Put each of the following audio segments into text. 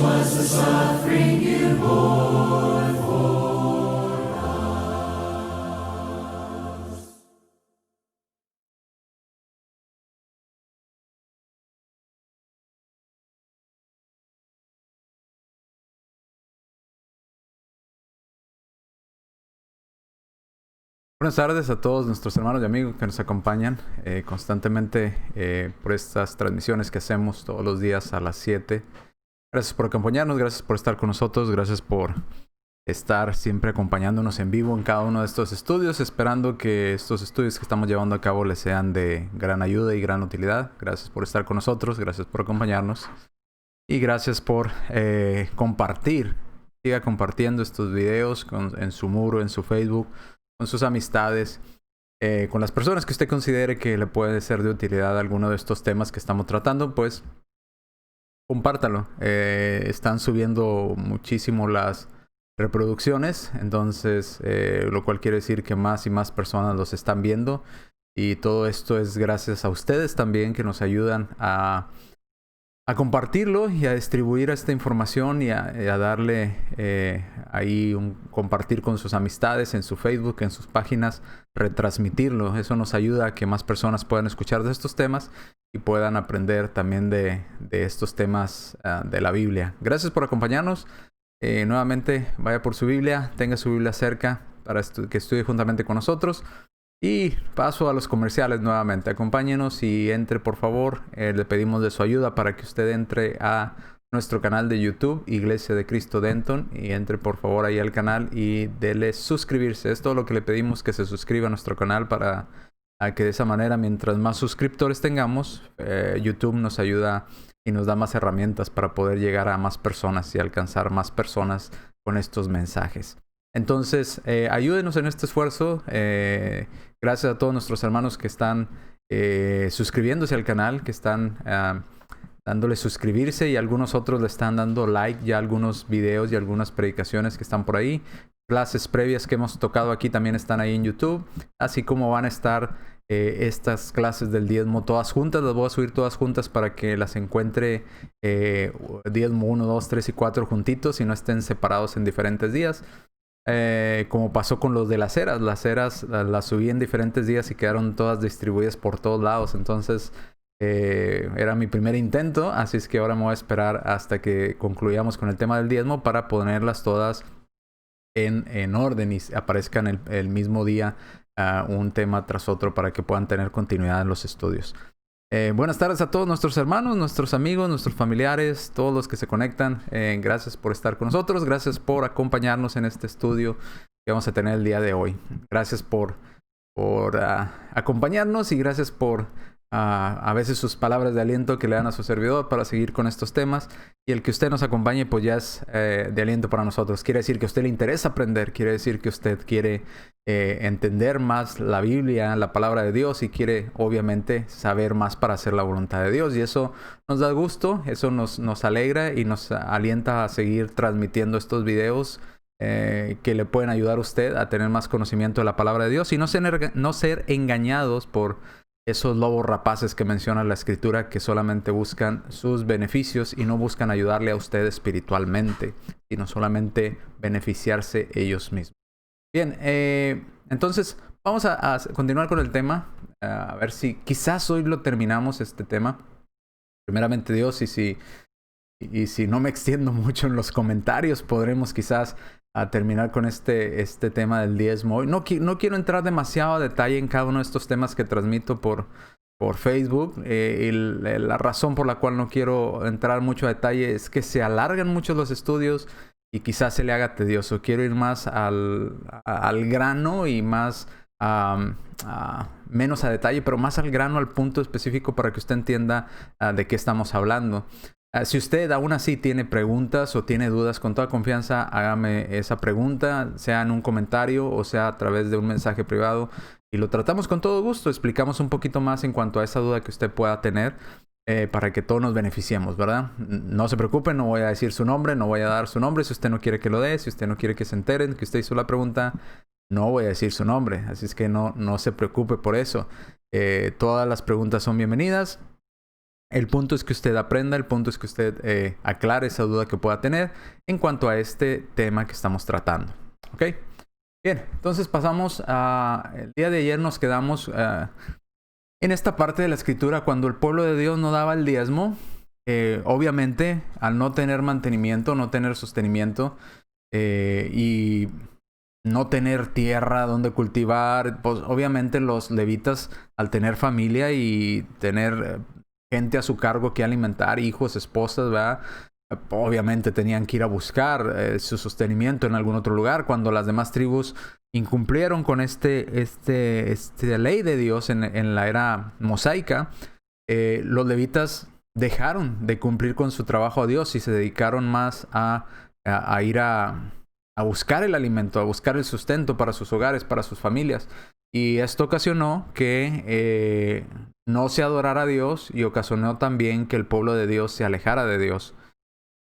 was the suffering you bore for us. Buenas tardes a todos nuestros hermanos y amigos que nos acompañan constantemente por estas transmisiones que hacemos todos los días a las 7. Gracias por acompañarnos, gracias por estar con nosotros, gracias por estar siempre acompañándonos en vivo en cada uno de estos estudios, esperando que estos estudios que estamos llevando a cabo les sean de gran ayuda y gran utilidad. Gracias por estar con nosotros, gracias por acompañarnos y gracias por compartir. Siga compartiendo estos videos en su muro, en su Facebook, con sus amistades, con las personas que usted considere que le puede ser de utilidad alguno de estos temas que estamos tratando, pues compártalo. Están subiendo muchísimo las reproducciones, entonces lo cual quiere decir que más y más personas los están viendo, y todo esto es gracias a ustedes también, que nos ayudan a compartirlo y a distribuir esta información y a darle ahí un compartir con sus amistades en su Facebook, en sus páginas, retransmitirlo. Eso nos ayuda a que más personas puedan escuchar de estos temas y puedan aprender también de estos temas de la Biblia. Gracias por acompañarnos. Nuevamente, vaya por su Biblia, tenga su Biblia cerca para que estudie juntamente con nosotros. Y paso a los comerciales nuevamente. Acompáñenos y entre, por favor. Le pedimos de su ayuda para que usted entre a nuestro canal de YouTube, Iglesia de Cristo Denton. Y entre, por favor, ahí al canal y dele suscribirse. Es todo lo que le pedimos, que se suscriba a nuestro canal para que de esa manera, mientras más suscriptores tengamos, YouTube nos ayuda y nos da más herramientas para poder llegar a más personas y alcanzar más personas con estos mensajes. Entonces, ayúdenos en este esfuerzo. Gracias a todos nuestros hermanos que están suscribiéndose al canal, que están dándole suscribirse, y algunos otros le están dando like ya a algunos videos y algunas predicaciones que están por ahí. Clases previas que hemos tocado aquí también están ahí en YouTube, así como van a estar estas clases del diezmo todas juntas. Las voy a subir todas juntas para que las encuentre diezmo 1, 2, 3 y 4 juntitos y no estén separados en diferentes días. Como pasó con los de las eras. Las eras las subí en diferentes días y quedaron todas distribuidas por todos lados. Entonces era mi primer intento, así es que ahora me voy a esperar hasta que concluyamos con el tema del diezmo para ponerlas todas en orden y aparezcan el mismo día, un tema tras otro, para que puedan tener continuidad en los estudios. Buenas tardes a todos nuestros hermanos, nuestros amigos, nuestros familiares, todos los que se conectan. Gracias por estar con nosotros, gracias por acompañarnos en este estudio que vamos a tener el día de hoy. Gracias por acompañarnos, y gracias por a veces sus palabras de aliento que le dan a su servidor para seguir con estos temas. Y el que usted nos acompañe pues ya es de aliento para nosotros. Quiere decir que a usted le interesa aprender, quiere decir que usted quiere entender más la Biblia, la palabra de Dios, y quiere obviamente saber más para hacer la voluntad de Dios. Y eso nos da gusto, eso nos alegra y nos alienta a seguir transmitiendo estos videos que le pueden ayudar a usted a tener más conocimiento de la palabra de Dios y no ser engañados por esos lobos rapaces que menciona la Escritura, que solamente buscan sus beneficios y no buscan ayudarle a usted espiritualmente, sino solamente beneficiarse ellos mismos. Bien, entonces vamos a continuar con el tema. A ver si quizás hoy lo terminamos este tema. Primeramente Dios, y si no me extiendo mucho en los comentarios, podremos quizás terminar con este tema del diezmo hoy. No quiero entrar demasiado a detalle en cada uno de estos temas que transmito por Facebook. La razón por la cual no quiero entrar mucho a detalle es que se alargan mucho los estudios y quizás se le haga tedioso. Quiero ir más al grano y más menos a detalle, pero más al grano, al punto específico, para que usted entienda de qué estamos hablando. Si usted aún así tiene preguntas o tiene dudas, con toda confianza hágame esa pregunta, sea en un comentario o sea a través de un mensaje privado, y lo tratamos con todo gusto. Explicamos un poquito más en cuanto a esa duda que usted pueda tener, para que todos nos beneficiemos, ¿verdad? No se preocupe, no voy a decir su nombre, no voy a dar su nombre si usted no quiere que lo dé, si usted no quiere que se enteren que usted hizo la pregunta, no voy a decir su nombre, así es que no se preocupe por eso. Todas las preguntas son bienvenidas. El punto es que usted aprenda, el punto es que usted aclare esa duda que pueda tener en cuanto a este tema que estamos tratando. ¿Ok? Bien, entonces pasamos a... El día de ayer nos quedamos en esta parte de la escritura cuando el pueblo de Dios no daba el diezmo. Obviamente, al no tener mantenimiento, no tener sostenimiento y no tener tierra donde cultivar, pues obviamente los levitas, al tener familia y tener gente a su cargo que alimentar, hijos, esposas, ¿verdad? Obviamente tenían que ir a buscar su sostenimiento en algún otro lugar. Cuando las demás tribus incumplieron con esta ley de Dios en la era mosaica, los levitas dejaron de cumplir con su trabajo a Dios y se dedicaron más a ir a buscar el alimento, a buscar el sustento para sus hogares, para sus familias. Y esto ocasionó que no se adorara a Dios y ocasionó también que el pueblo de Dios se alejara de Dios.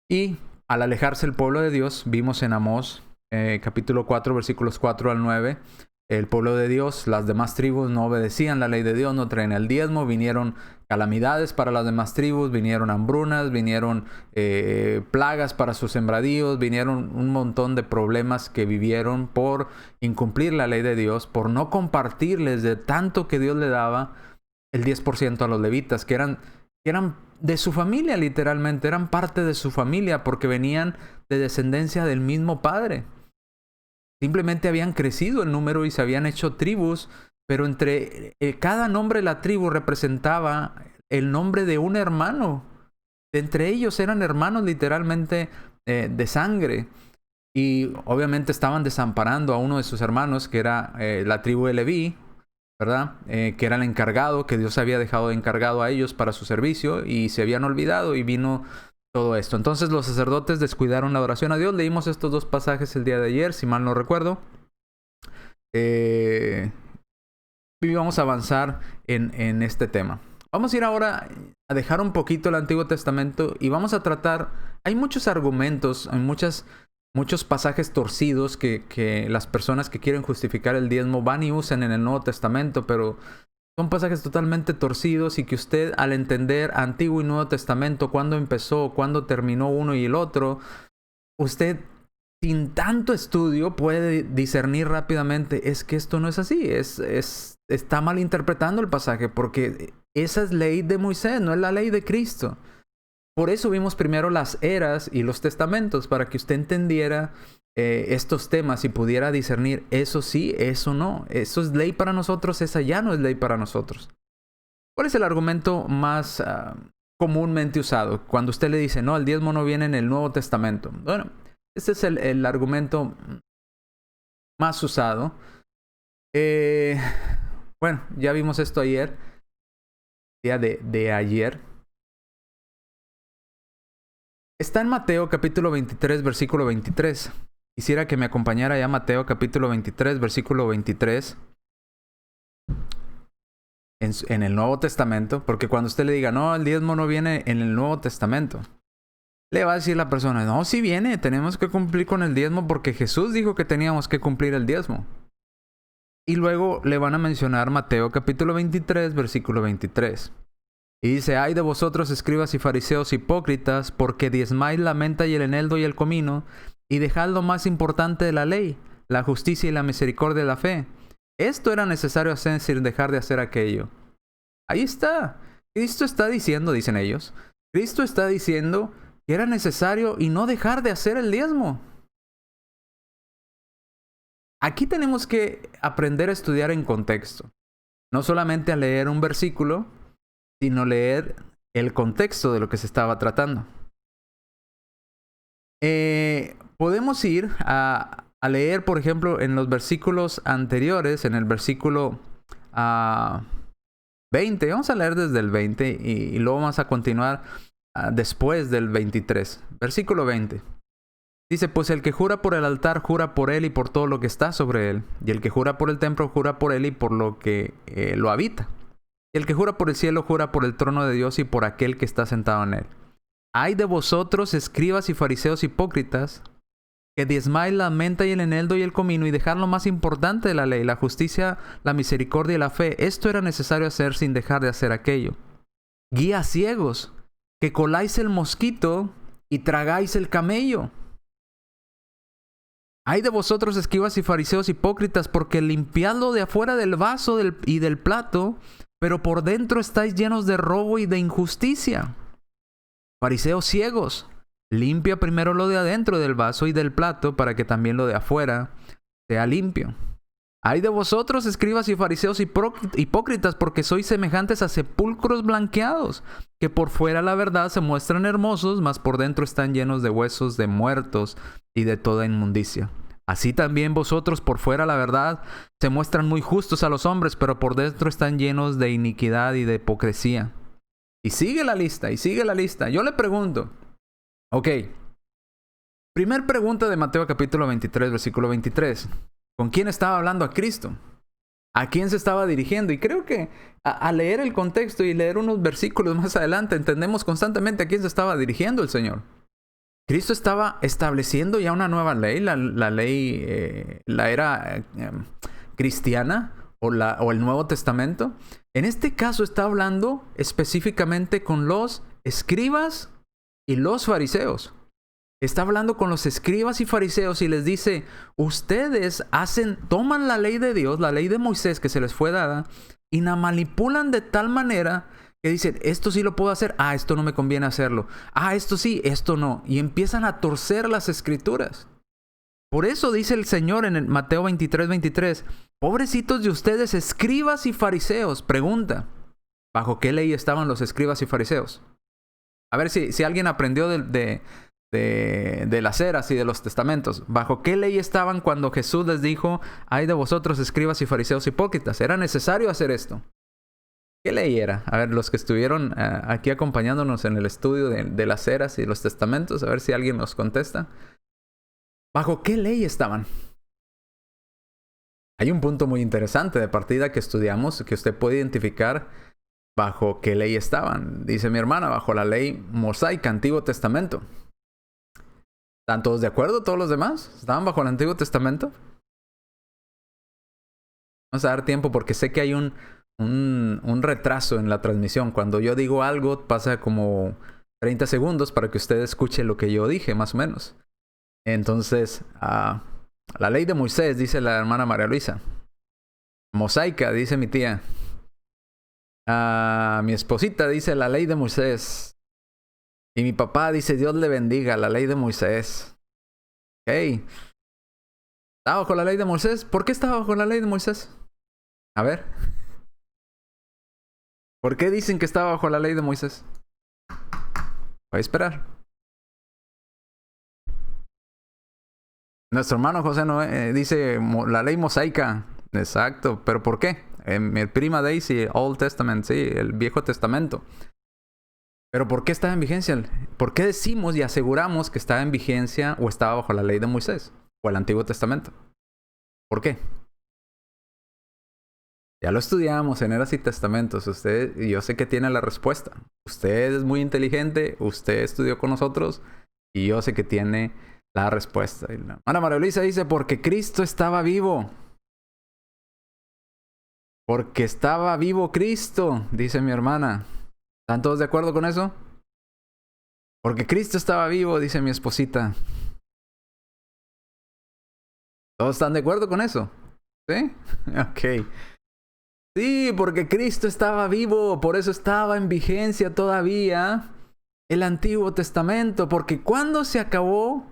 Y al alejarse el pueblo de Dios, vimos en Amós, capítulo 4, versículos 4 al 9, el pueblo de Dios, las demás tribus no obedecían la ley de Dios, no traían el diezmo, vinieron calamidades para las demás tribus, vinieron hambrunas, vinieron plagas para sus sembradíos, vinieron un montón de problemas que vivieron por incumplir la ley de Dios, por no compartirles de tanto que Dios le daba el 10% a los levitas, que eran de su familia literalmente, eran parte de su familia porque venían de descendencia del mismo padre. Simplemente habían crecido en número y se habían hecho tribus, pero entre cada nombre de la tribu representaba el nombre de un hermano. Entre ellos eran hermanos literalmente de sangre. Y obviamente estaban desamparando a uno de sus hermanos, que era la tribu de Leví, ¿verdad? Que era el encargado, que Dios había dejado encargado a ellos para su servicio y se habían olvidado y vino todo esto. Entonces los sacerdotes descuidaron la oración a Dios. Leímos estos dos pasajes el día de ayer, si mal no recuerdo. Y vamos a avanzar en este tema. Vamos a ir ahora a dejar un poquito el Antiguo Testamento y vamos a tratar... Hay muchos argumentos, hay muchos pasajes torcidos que las personas que quieren justificar el diezmo van y usan en el Nuevo Testamento, pero son pasajes totalmente torcidos y que usted, al entender Antiguo y Nuevo Testamento, cuándo empezó, cuándo terminó uno y el otro, usted sin tanto estudio puede discernir rápidamente, es que esto no es así, está malinterpretando el pasaje porque esa es ley de Moisés, no es la ley de Cristo. Por eso vimos primero las eras y los testamentos, para que usted entendiera estos temas y pudiera discernir eso sí, eso no. Eso es ley para nosotros, esa ya no es ley para nosotros. ¿Cuál es el argumento más comúnmente usado? Cuando usted le dice, no, el diezmo no viene en el Nuevo Testamento. Bueno, este es el argumento más usado. Bueno, ya vimos esto ayer, día de ayer. Está en Mateo capítulo 23, versículo 23. Quisiera que me acompañara ya Mateo capítulo 23, versículo 23. En el Nuevo Testamento. Porque cuando usted le diga, no, el diezmo no viene en el Nuevo Testamento, le va a decir la persona, no, sí viene, tenemos que cumplir con el diezmo porque Jesús dijo que teníamos que cumplir el diezmo. Y luego le van a mencionar Mateo capítulo 23, versículo 23. Y dice, ay de vosotros, escribas y fariseos hipócritas, porque diezmáis la menta y el eneldo y el comino, y dejad lo más importante de la ley, la justicia y la misericordia de la fe. Esto era necesario hacer sin dejar de hacer aquello. Ahí está. Cristo está diciendo, dicen ellos, Cristo está diciendo que era necesario y no dejar de hacer el diezmo. Aquí tenemos que aprender a estudiar en contexto. No solamente a leer un versículo, sino leer el contexto de lo que se estaba tratando. Podemos ir a leer, por ejemplo, en los versículos anteriores, en el versículo 20. Vamos a leer desde el 20 y luego vamos a continuar después del 23. Versículo 20. Dice, pues el que jura por el altar, jura por él y por todo lo que está sobre él. Y el que jura por el templo, jura por él y por lo que lo habita. Y el que jura por el cielo, jura por el trono de Dios y por aquel que está sentado en él. Ay de vosotros, escribas y fariseos hipócritas, que diezmáis la menta y el eneldo y el comino y dejar lo más importante de la ley, la justicia, la misericordia y la fe. Esto era necesario hacer sin dejar de hacer aquello. guías ciegos, que coláis el mosquito y tragáis el camello. Ay de vosotros, escribas y fariseos hipócritas, porque limpiad lo de afuera del vaso y del plato, pero por dentro estáis llenos de robo y de injusticia. Fariseos ciegos, limpia primero lo de adentro del vaso y del plato, para que también lo de afuera sea limpio. Ay de vosotros, escribas y fariseos hipócritas, porque sois semejantes a sepulcros blanqueados, que por fuera la verdad se muestran hermosos, mas por dentro están llenos de huesos de muertos y de toda inmundicia. Así también vosotros por fuera la verdad se muestran muy justos a los hombres, pero por dentro están llenos de iniquidad y de hipocresía. Y sigue la lista, y sigue la lista. Yo le pregunto, ok, primer pregunta de Mateo capítulo 23, versículo 23. ¿Con quién estaba hablando a Cristo? ¿A quién se estaba dirigiendo? Y creo que al leer el contexto y leer unos versículos más adelante, entendemos constantemente a quién se estaba dirigiendo el Señor. Cristo estaba estableciendo ya una nueva ley, la ley, la era cristiana o el Nuevo Testamento. En este caso está hablando específicamente con los escribas y los fariseos. Está hablando con los escribas y fariseos y les dice, ustedes toman la ley de Dios, la ley de Moisés que se les fue dada, y la manipulan de tal manera que dicen, esto sí lo puedo hacer, esto no me conviene hacerlo, esto sí, esto no, y empiezan a torcer las escrituras. Por eso dice el Señor en el Mateo 23, 23, pobrecitos de ustedes, escribas y fariseos. Pregunta, ¿bajo qué ley estaban los escribas y fariseos? A ver si alguien aprendió de las eras y de los testamentos. ¿Bajo qué ley estaban cuando Jesús les dijo, ay de vosotros, escribas y fariseos hipócritas? ¿Era necesario hacer esto? ¿Qué ley era? A ver, los que estuvieron aquí acompañándonos en el estudio de las eras y los testamentos, a ver si alguien nos contesta. ¿Bajo qué ley estaban? Hay un punto muy interesante de partida que estudiamos, que usted puede identificar bajo qué ley estaban. Dice mi hermana, bajo la ley mosaica, Antiguo Testamento. ¿Están todos de acuerdo? ¿Todos los demás? ¿Estaban bajo el Antiguo Testamento? Vamos a dar tiempo porque sé que hay un retraso en la transmisión. Cuando yo digo algo, pasa como 30 segundos para que usted escuche lo que yo dije, más o menos. Entonces, la ley de Moisés, dice la hermana María Luisa. Mosaica, dice mi tía. Mi esposita dice la ley de Moisés. Y mi papá dice, Dios le bendiga, la ley de Moisés. Hey, ¿estaba bajo la ley de Moisés? ¿Por qué estaba bajo la ley de Moisés? A ver. ¿Por qué dicen que estaba bajo la ley de Moisés? Voy a esperar. Nuestro hermano José Noé dice la ley mosaica. Exacto, pero ¿por qué? Mi prima Daisy, Old Testament, sí, el Viejo Testamento. Pero ¿por qué estaba en vigencia? ¿Por qué decimos y aseguramos que estaba en vigencia o estaba bajo la ley de Moisés o el Antiguo Testamento? ¿Por qué? Ya lo estudiamos en Eras y Testamentos. Usted, yo sé que tiene la respuesta. Usted es muy inteligente, usted estudió con nosotros y yo sé que tiene la respuesta. Y la hermana María Luisa dice, porque Cristo estaba vivo. Porque estaba vivo Cristo, dice mi hermana. ¿Están todos de acuerdo con eso? Porque Cristo estaba vivo, dice mi esposita. ¿Todos están de acuerdo con eso? ¿Sí? Ok. Sí, porque Cristo estaba vivo, por eso estaba en vigencia todavía el Antiguo Testamento. Porque cuando se acabó,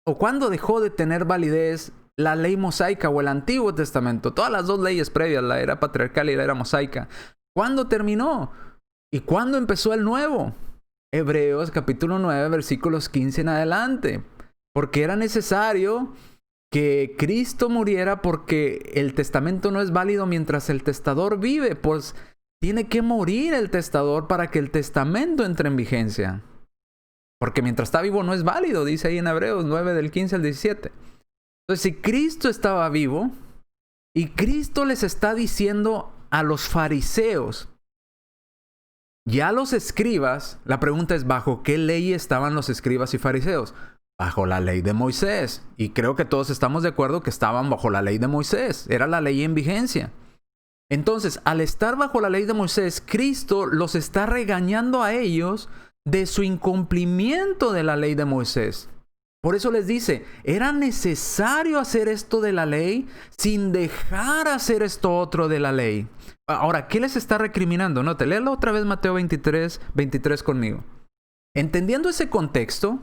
o cuando dejó de tener validez la ley mosaica o el Antiguo Testamento, todas las dos leyes previas, la era patriarcal y la era mosaica, ¿cuándo terminó? ¿Y cuándo empezó el nuevo? Hebreos capítulo 9, versículos 15 en adelante. Porque era necesario que Cristo muriera porque el testamento no es válido mientras el testador vive. Pues tiene que morir el testador para que el testamento entre en vigencia. Porque mientras está vivo no es válido, dice ahí en Hebreos 9 del 15 al 17. Entonces, si Cristo estaba vivo y Cristo les está diciendo a los fariseos, ya los escribas, la pregunta es, ¿bajo qué ley estaban los escribas y fariseos? Bajo la ley de Moisés. Y creo que todos estamos de acuerdo que estaban bajo la ley de Moisés. Era la ley en vigencia. Entonces, al estar bajo la ley de Moisés, Cristo los está regañando a ellos de su incumplimiento de la ley de Moisés. Por eso les dice, era necesario hacer esto de la ley sin dejar hacer esto otro de la ley. Ahora, ¿qué les está recriminando? No, léelo otra vez Mateo 23 conmigo. Entendiendo ese contexto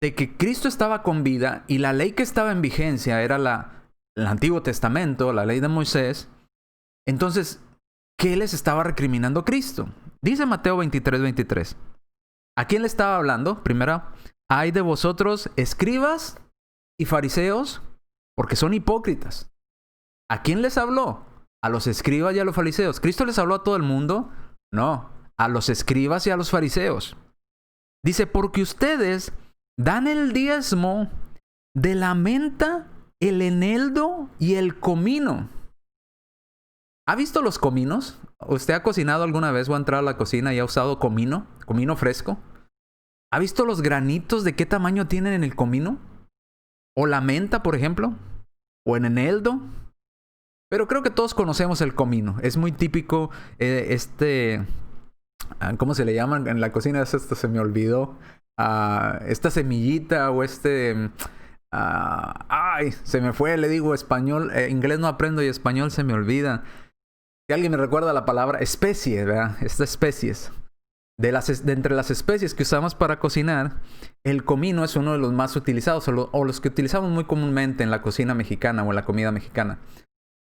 de que Cristo estaba con vida y la ley que estaba en vigencia era el Antiguo Testamento, la ley de Moisés, entonces, ¿qué les estaba recriminando Cristo? Dice Mateo 23. ¿A quién le estaba hablando? Primero, hay de vosotros escribas y fariseos, porque son hipócritas. ¿A quién les habló? ¿A los escribas y a los fariseos? ¿Cristo les habló a todo el mundo? No, a los escribas y a los fariseos. Dice, porque ustedes dan el diezmo de la menta, el eneldo y el comino. ¿Ha visto los cominos? ¿Usted ha cocinado alguna vez o ha entrado a la cocina y ha usado comino fresco? ¿Ha visto los granitos de qué tamaño tienen en el comino? ¿O la menta, por ejemplo? ¿O en eneldo? Pero creo que todos conocemos el comino. Es muy típico ¿cómo se le llaman en la cocina? Esto se me olvidó. Esta semillita o se me fue, le digo español. Inglés no aprendo y español se me olvida. Si alguien me recuerda la palabra especie, ¿verdad? Estas especies. De entre las especies que usamos para cocinar, el comino es uno de los más utilizados o los que utilizamos muy comúnmente en la cocina mexicana o en la comida mexicana.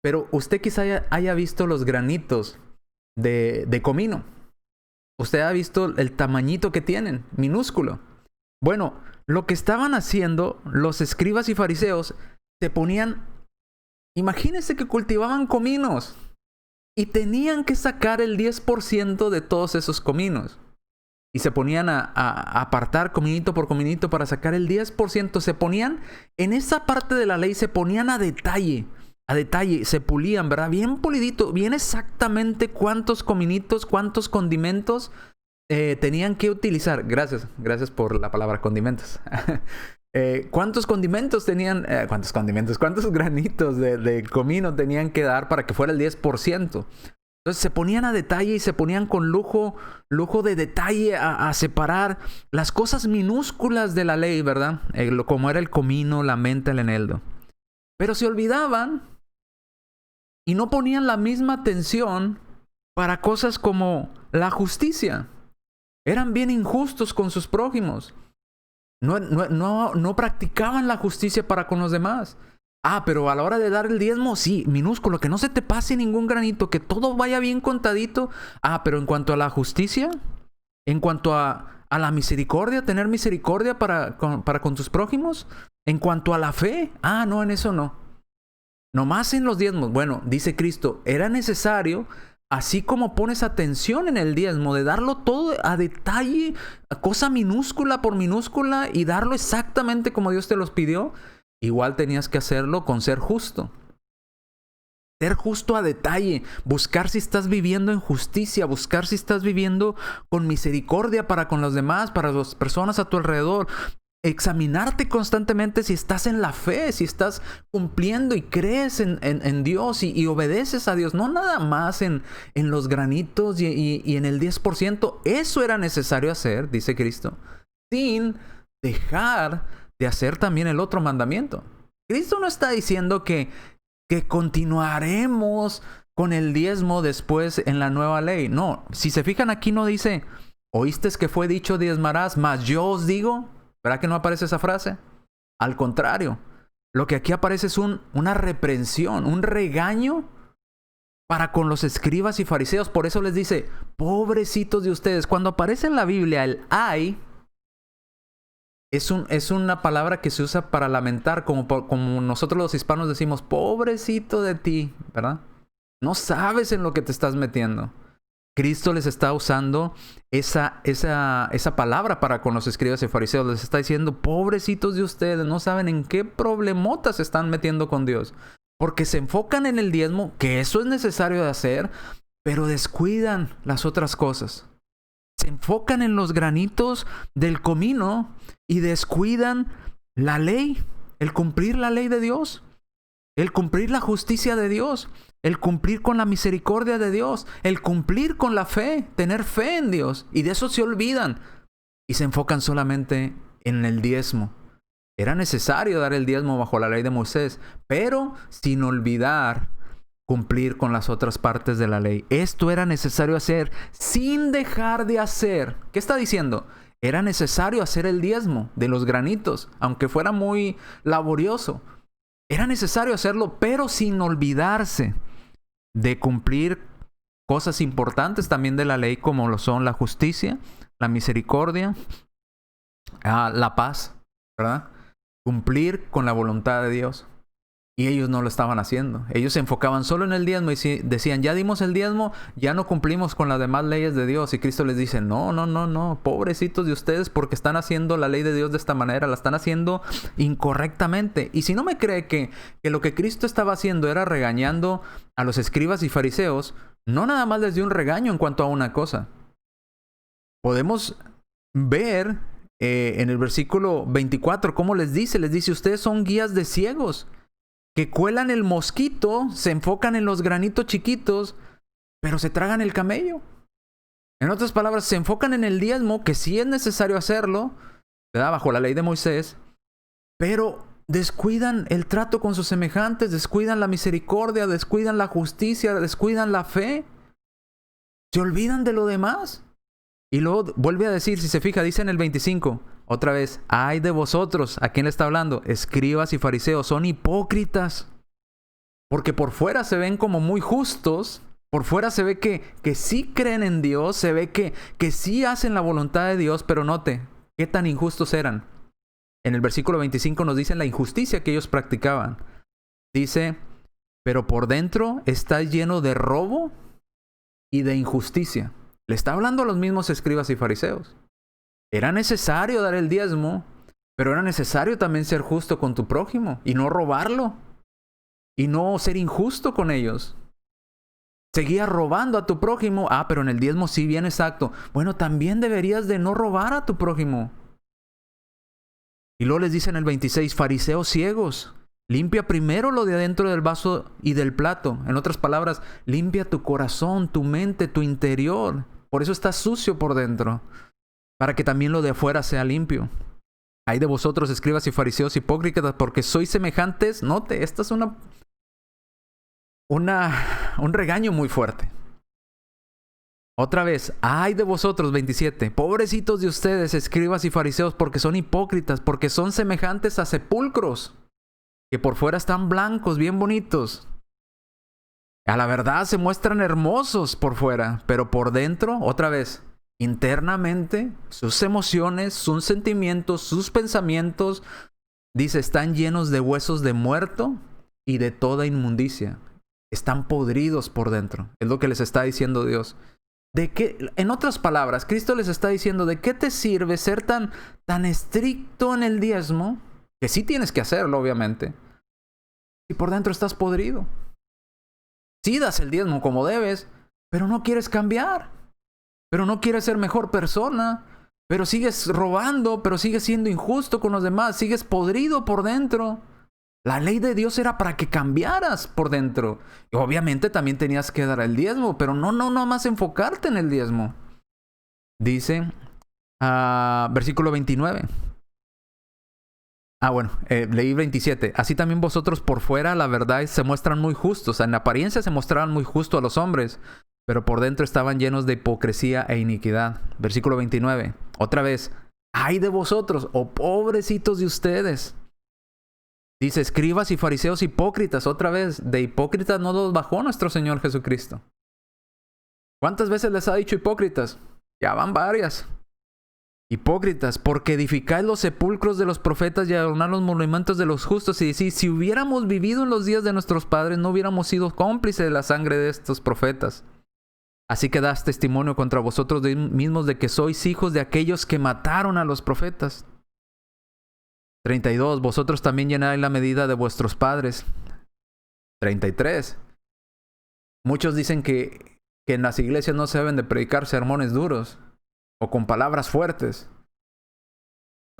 Pero usted quizá haya visto los granitos de comino. Usted ha visto el tamañito que tienen, minúsculo. Bueno, lo que estaban haciendo los escribas y fariseos, se ponían, imagínense que cultivaban cominos y tenían que sacar el 10% de todos esos cominos. Y se ponían a apartar cominito por cominito para sacar el 10%. Se ponían, en esa parte de la ley, se ponían a detalle, se pulían, ¿verdad? Bien pulidito, bien exactamente cuántos cominitos, cuántos condimentos tenían que utilizar. Gracias por la palabra condimentos. ¿Cuántos condimentos tenían? ¿Cuántos granitos de comino tenían que dar para que fuera el 10%? Entonces se ponían a detalle y se ponían con lujo de detalle a separar las cosas minúsculas de la ley, ¿verdad? Como era el comino, la menta, el eneldo. Pero se olvidaban y no ponían la misma atención para cosas como la justicia. Eran bien injustos con sus prójimos. No practicaban la justicia para con los demás. Pero a la hora de dar el diezmo, sí, minúsculo, que no se te pase ningún granito, que todo vaya bien contadito. Pero en cuanto a la justicia, en cuanto a la misericordia, tener misericordia para con tus prójimos, en cuanto a la fe, no, en eso no. Nomás en los diezmos. Bueno, dice Cristo, era necesario, así como pones atención en el diezmo, de darlo todo a detalle, cosa minúscula por minúscula, y darlo exactamente como Dios te los pidió. Igual tenías que hacerlo con ser justo. Ser justo a detalle. Buscar si estás viviendo en justicia. Buscar si estás viviendo con misericordia para con los demás, para las personas a tu alrededor. Examinarte constantemente si estás en la fe, si estás cumpliendo y crees en Dios y obedeces a Dios. No nada más en los granitos y en el 10%. Eso era necesario hacer, dice Cristo, sin dejar de hacer también el otro mandamiento. Cristo no está diciendo que continuaremos con el diezmo después en la nueva ley. No, si se fijan aquí no dice, oíste que fue dicho diezmarás, mas yo os digo. ¿Verdad que no aparece esa frase? Al contrario, lo que aquí aparece es una reprensión, un regaño para con los escribas y fariseos. Por eso les dice, pobrecitos de ustedes. Cuando aparece en la Biblia el ay, es una palabra que se usa para lamentar, como nosotros los hispanos decimos, pobrecito de ti, ¿verdad? No sabes en lo que te estás metiendo. Cristo les está usando esa palabra para con los escribas y fariseos. Les está diciendo, pobrecitos de ustedes, no saben en qué problemotas se están metiendo con Dios. Porque se enfocan en el diezmo, que eso es necesario de hacer, pero descuidan las otras cosas. Se enfocan en los granitos del comino y descuidan la ley, el cumplir la ley de Dios. el cumplir la justicia de Dios, el cumplir con la misericordia de Dios, el cumplir con la fe, tener fe en Dios. Y de eso se olvidan y se enfocan solamente en el diezmo. Era necesario dar el diezmo bajo la ley de Moisés, pero sin olvidar cumplir con las otras partes de la ley. Esto era necesario hacer sin dejar de hacer. ¿Qué está diciendo? Era necesario hacer el diezmo de los granitos, aunque fuera muy laborioso. Era necesario hacerlo, pero sin olvidarse de cumplir cosas importantes también de la ley, como lo son la justicia, la misericordia, la paz, ¿verdad? Cumplir con la voluntad de Dios. Y ellos no lo estaban haciendo. Ellos se enfocaban solo en el diezmo y decían, ya dimos el diezmo, ya no cumplimos con las demás leyes de Dios. Y Cristo les dice, no, pobrecitos de ustedes, porque están haciendo la ley de Dios de esta manera, la están haciendo incorrectamente. Y si no me cree que lo que Cristo estaba haciendo era regañando a los escribas y fariseos, no nada más les dio un regaño en cuanto a una cosa. Podemos ver en el versículo 24 cómo les dice, ustedes son guías de ciegos, que cuelan el mosquito, se enfocan en los granitos chiquitos, pero se tragan el camello. En otras palabras, se enfocan en el diezmo, que sí es necesario hacerlo, ¿verdad? Bajo la ley de Moisés, pero descuidan el trato con sus semejantes, descuidan la misericordia, descuidan la justicia, descuidan la fe. Se olvidan de lo demás. Y luego vuelve a decir, si se fija, dice en el 25, otra vez, ay de vosotros. ¿A quién le está hablando? Escribas y fariseos, son hipócritas. Porque por fuera se ven como muy justos, por fuera se ve que sí creen en Dios, se ve que sí hacen la voluntad de Dios, pero note, ¿qué tan injustos eran? En el versículo 25 nos dicen la injusticia que ellos practicaban. Dice, pero por dentro está lleno de robo y de injusticia. Le está hablando a los mismos escribas y fariseos. Era necesario dar el diezmo, pero era necesario también ser justo con tu prójimo y no robarlo. Y no ser injusto con ellos. Seguías robando a tu prójimo. Pero en el diezmo sí, bien exacto. Bueno, también deberías de no robar a tu prójimo. Y luego les dice en el 26, fariseos ciegos, limpia primero lo de adentro del vaso y del plato. En otras palabras, limpia tu corazón, tu mente, tu interior. Por eso está sucio por dentro, para que también lo de afuera sea limpio. Ay de vosotros, escribas y fariseos hipócritas, porque sois semejantes. Note, esta es un regaño muy fuerte. Otra vez, ay de vosotros, 27. Pobrecitos de ustedes, escribas y fariseos, porque son hipócritas, porque son semejantes a sepulcros, que por fuera están blancos, bien bonitos. A la verdad se muestran hermosos por fuera, pero por dentro, otra vez, internamente, sus emociones, sus sentimientos, sus pensamientos, dice, están llenos de huesos de muerto y de toda inmundicia. Están podridos por dentro. Es lo que les está diciendo Dios. En otras palabras, Cristo les está diciendo, ¿de qué te sirve ser tan estricto en el diezmo? Que sí tienes que hacerlo, obviamente. Y por dentro estás podrido. Sí das el diezmo como debes, pero no quieres cambiar. Pero no quieres ser mejor persona. Pero sigues robando, pero sigues siendo injusto con los demás. Sigues podrido por dentro. La ley de Dios era para que cambiaras por dentro. Y obviamente también tenías que dar el diezmo, pero no más enfocarte en el diezmo. Dice, versículo 29. Leí 27. Así también vosotros por fuera, la verdad, se muestran muy justos. En apariencia se mostraban muy justos a los hombres, pero por dentro estaban llenos de hipocresía e iniquidad. Versículo 29. Otra vez, ay de vosotros, pobrecitos de ustedes. Dice, escribas y fariseos hipócritas. Otra vez, de hipócritas no los bajó nuestro Señor Jesucristo. ¿Cuántas veces les ha dicho hipócritas? Ya van varias. Hipócritas, porque edificáis los sepulcros de los profetas y adornáis los monumentos de los justos. Y decís, si hubiéramos vivido en los días de nuestros padres, no hubiéramos sido cómplices de la sangre de estos profetas. Así que das testimonio contra vosotros mismos de que sois hijos de aquellos que mataron a los profetas. 32. Vosotros también llenáis la medida de vuestros padres. 33. Muchos dicen que en las iglesias no se deben de predicar sermones duros o con palabras fuertes.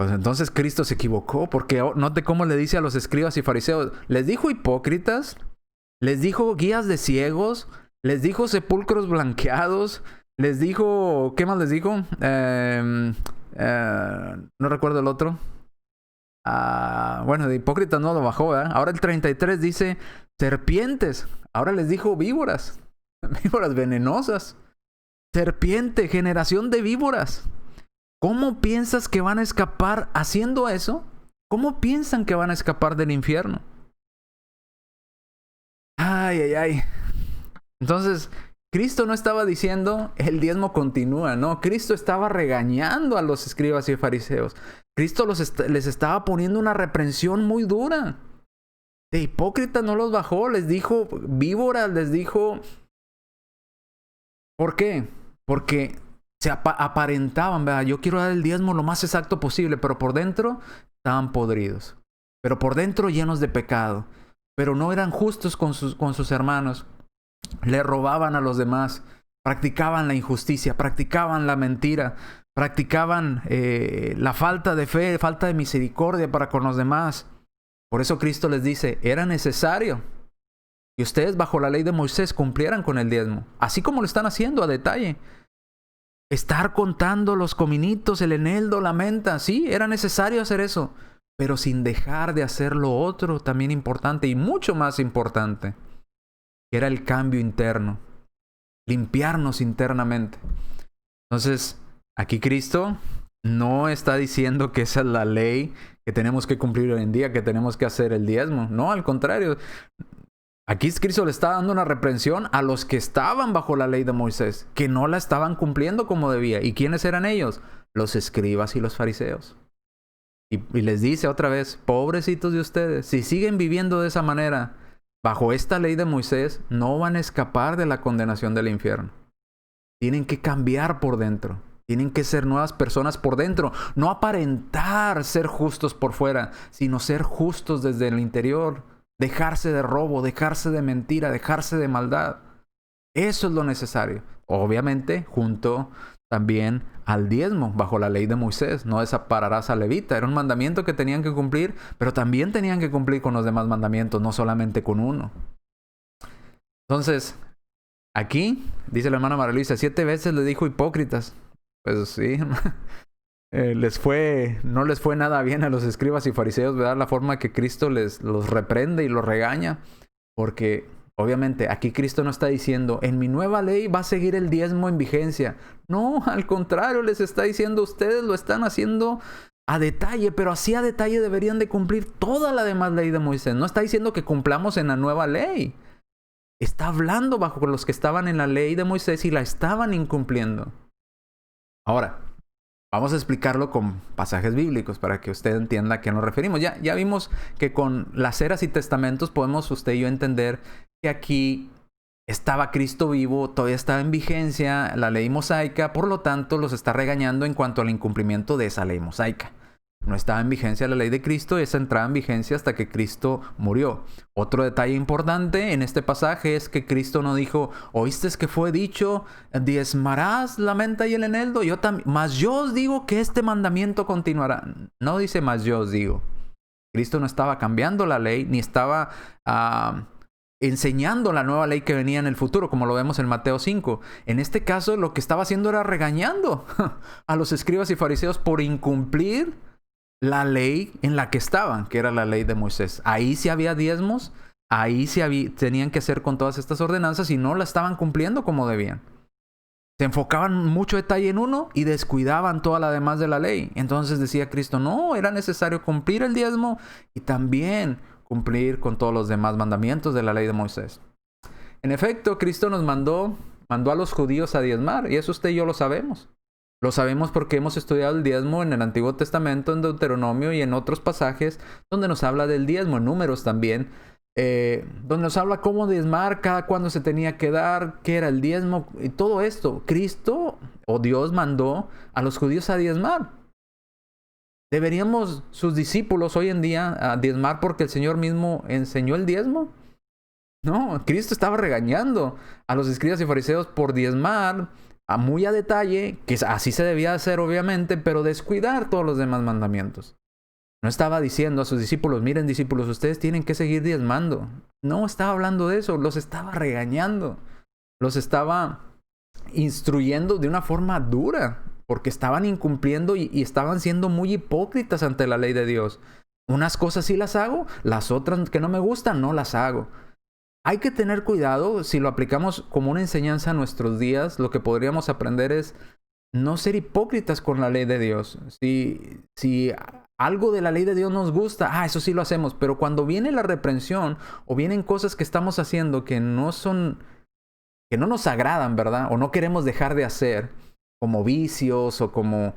Pues entonces Cristo se equivocó, porque note cómo le dice a los escribas y fariseos, les dijo hipócritas, les dijo guías de ciegos, les dijo sepulcros blanqueados, les dijo, ¿qué más les dijo? No recuerdo el otro. Bueno, de hipócritas no lo bajó, ¿verdad? Ahora el 33 dice serpientes. Ahora les dijo víboras, víboras venenosas. Serpiente, generación de víboras. ¿Cómo piensas que van a escapar haciendo eso? ¿Cómo piensan que van a escapar del infierno? Ay, ay, ay. Entonces, Cristo no estaba diciendo el diezmo continúa, no. Cristo estaba regañando a los escribas y fariseos. Cristo les estaba poniendo una reprensión muy dura. De hipócritas no los bajó, les dijo víboras, les dijo... ¿Por qué? Porque se aparentaban, ¿verdad? Yo quiero dar el diezmo lo más exacto posible, pero por dentro estaban podridos. Pero por dentro llenos de pecado. Pero no eran justos con sus hermanos. Le robaban a los demás. Practicaban la injusticia, practicaban la mentira, practicaban la falta de fe, falta de misericordia para con los demás. Por eso Cristo les dice, era necesario que ustedes bajo la ley de Moisés cumplieran con el diezmo, así como lo están haciendo a detalle. Estar contando los cominitos, el eneldo, la menta, sí, era necesario hacer eso, pero sin dejar de hacer lo otro también importante y mucho más importante, que era el cambio interno, limpiarnos internamente. Entonces, aquí Cristo no está diciendo que esa es la ley que tenemos que cumplir hoy en día, que tenemos que hacer el diezmo. No, al contrario. Aquí Cristo le está dando una reprensión a los que estaban bajo la ley de Moisés, que no la estaban cumpliendo como debía. ¿Y quiénes eran ellos? Los escribas y los fariseos. Y les dice otra vez, pobrecitos de ustedes, si siguen viviendo de esa manera, bajo esta ley de Moisés, no van a escapar de la condenación del infierno. Tienen que cambiar por dentro. Tienen que ser nuevas personas por dentro. No aparentar ser justos por fuera, sino ser justos desde el interior. Dejarse de robo, dejarse de mentira, dejarse de maldad. Eso es lo necesario. Obviamente, junto también al diezmo, bajo la ley de Moisés. No desampararás al levita. Era un mandamiento que tenían que cumplir, pero también tenían que cumplir con los demás mandamientos, no solamente con uno. Entonces, aquí, dice la hermana María Luisa, 7 veces le dijo hipócritas. Pues sí, no les fue nada bien a los escribas y fariseos, ¿verdad? La forma que Cristo los reprende y los regaña. Porque, obviamente, aquí Cristo no está diciendo, en mi nueva ley va a seguir el diezmo en vigencia. No, al contrario, les está diciendo, ustedes lo están haciendo a detalle, pero así a detalle deberían de cumplir toda la demás ley de Moisés. No está diciendo que cumplamos en la nueva ley. Está hablando bajo los que estaban en la ley de Moisés y la estaban incumpliendo. Ahora, vamos a explicarlo con pasajes bíblicos para que usted entienda a qué nos referimos. Ya vimos que con las eras y testamentos podemos usted y yo entender que aquí estaba Cristo vivo, todavía estaba en vigencia la ley mosaica, por lo tanto los está regañando en cuanto al incumplimiento de esa ley mosaica. No estaba en vigencia la ley de Cristo, esa entraba en vigencia hasta que Cristo murió. Otro detalle importante en este pasaje es que Cristo no dijo, ¿oíste que fue dicho, diezmarás la menta y el eneldo? Mas yo os digo que este mandamiento continuará. No dice mas yo os digo. Cristo no estaba cambiando la ley, ni estaba enseñando la nueva ley que venía en el futuro, como lo vemos en Mateo 5. En este caso, lo que estaba haciendo era regañando a los escribas y fariseos por incumplir la ley en la que estaban, que era la ley de Moisés. Ahí sí había diezmos, ahí sí tenían que hacer con todas estas ordenanzas y no la estaban cumpliendo como debían. Se enfocaban mucho detalle en uno y descuidaban toda la demás de la ley. Entonces decía Cristo, no, era necesario cumplir el diezmo y también cumplir con todos los demás mandamientos de la ley de Moisés. En efecto, Cristo nos mandó a los judíos a diezmar, y eso usted y yo lo sabemos. Lo sabemos porque hemos estudiado el diezmo en el Antiguo Testamento, en Deuteronomio y en otros pasajes donde nos habla del diezmo, en Números también, donde nos habla cómo diezmar, cada cuándo se tenía que dar, qué era el diezmo y todo esto. Cristo o Dios mandó a los judíos a diezmar. ¿Deberíamos sus discípulos hoy en día a diezmar porque el Señor mismo enseñó el diezmo? No, Cristo estaba regañando a los escribas y fariseos por diezmar muy a detalle, que así se debía hacer obviamente, pero descuidar todos los demás mandamientos. No estaba diciendo a sus discípulos, miren discípulos, ustedes tienen que seguir diezmando. No estaba hablando de eso, los estaba regañando. Los estaba instruyendo de una forma dura, porque estaban incumpliendo y estaban siendo muy hipócritas ante la ley de Dios. Unas cosas sí las hago, las otras que no me gustan no las hago. Hay que tener cuidado, si lo aplicamos como una enseñanza a nuestros días, lo que podríamos aprender es no ser hipócritas con la ley de Dios. Si algo de la ley de Dios nos gusta, eso sí lo hacemos, pero cuando viene la reprensión o vienen cosas que estamos haciendo que no nos agradan, ¿verdad? O no queremos dejar de hacer, como vicios o como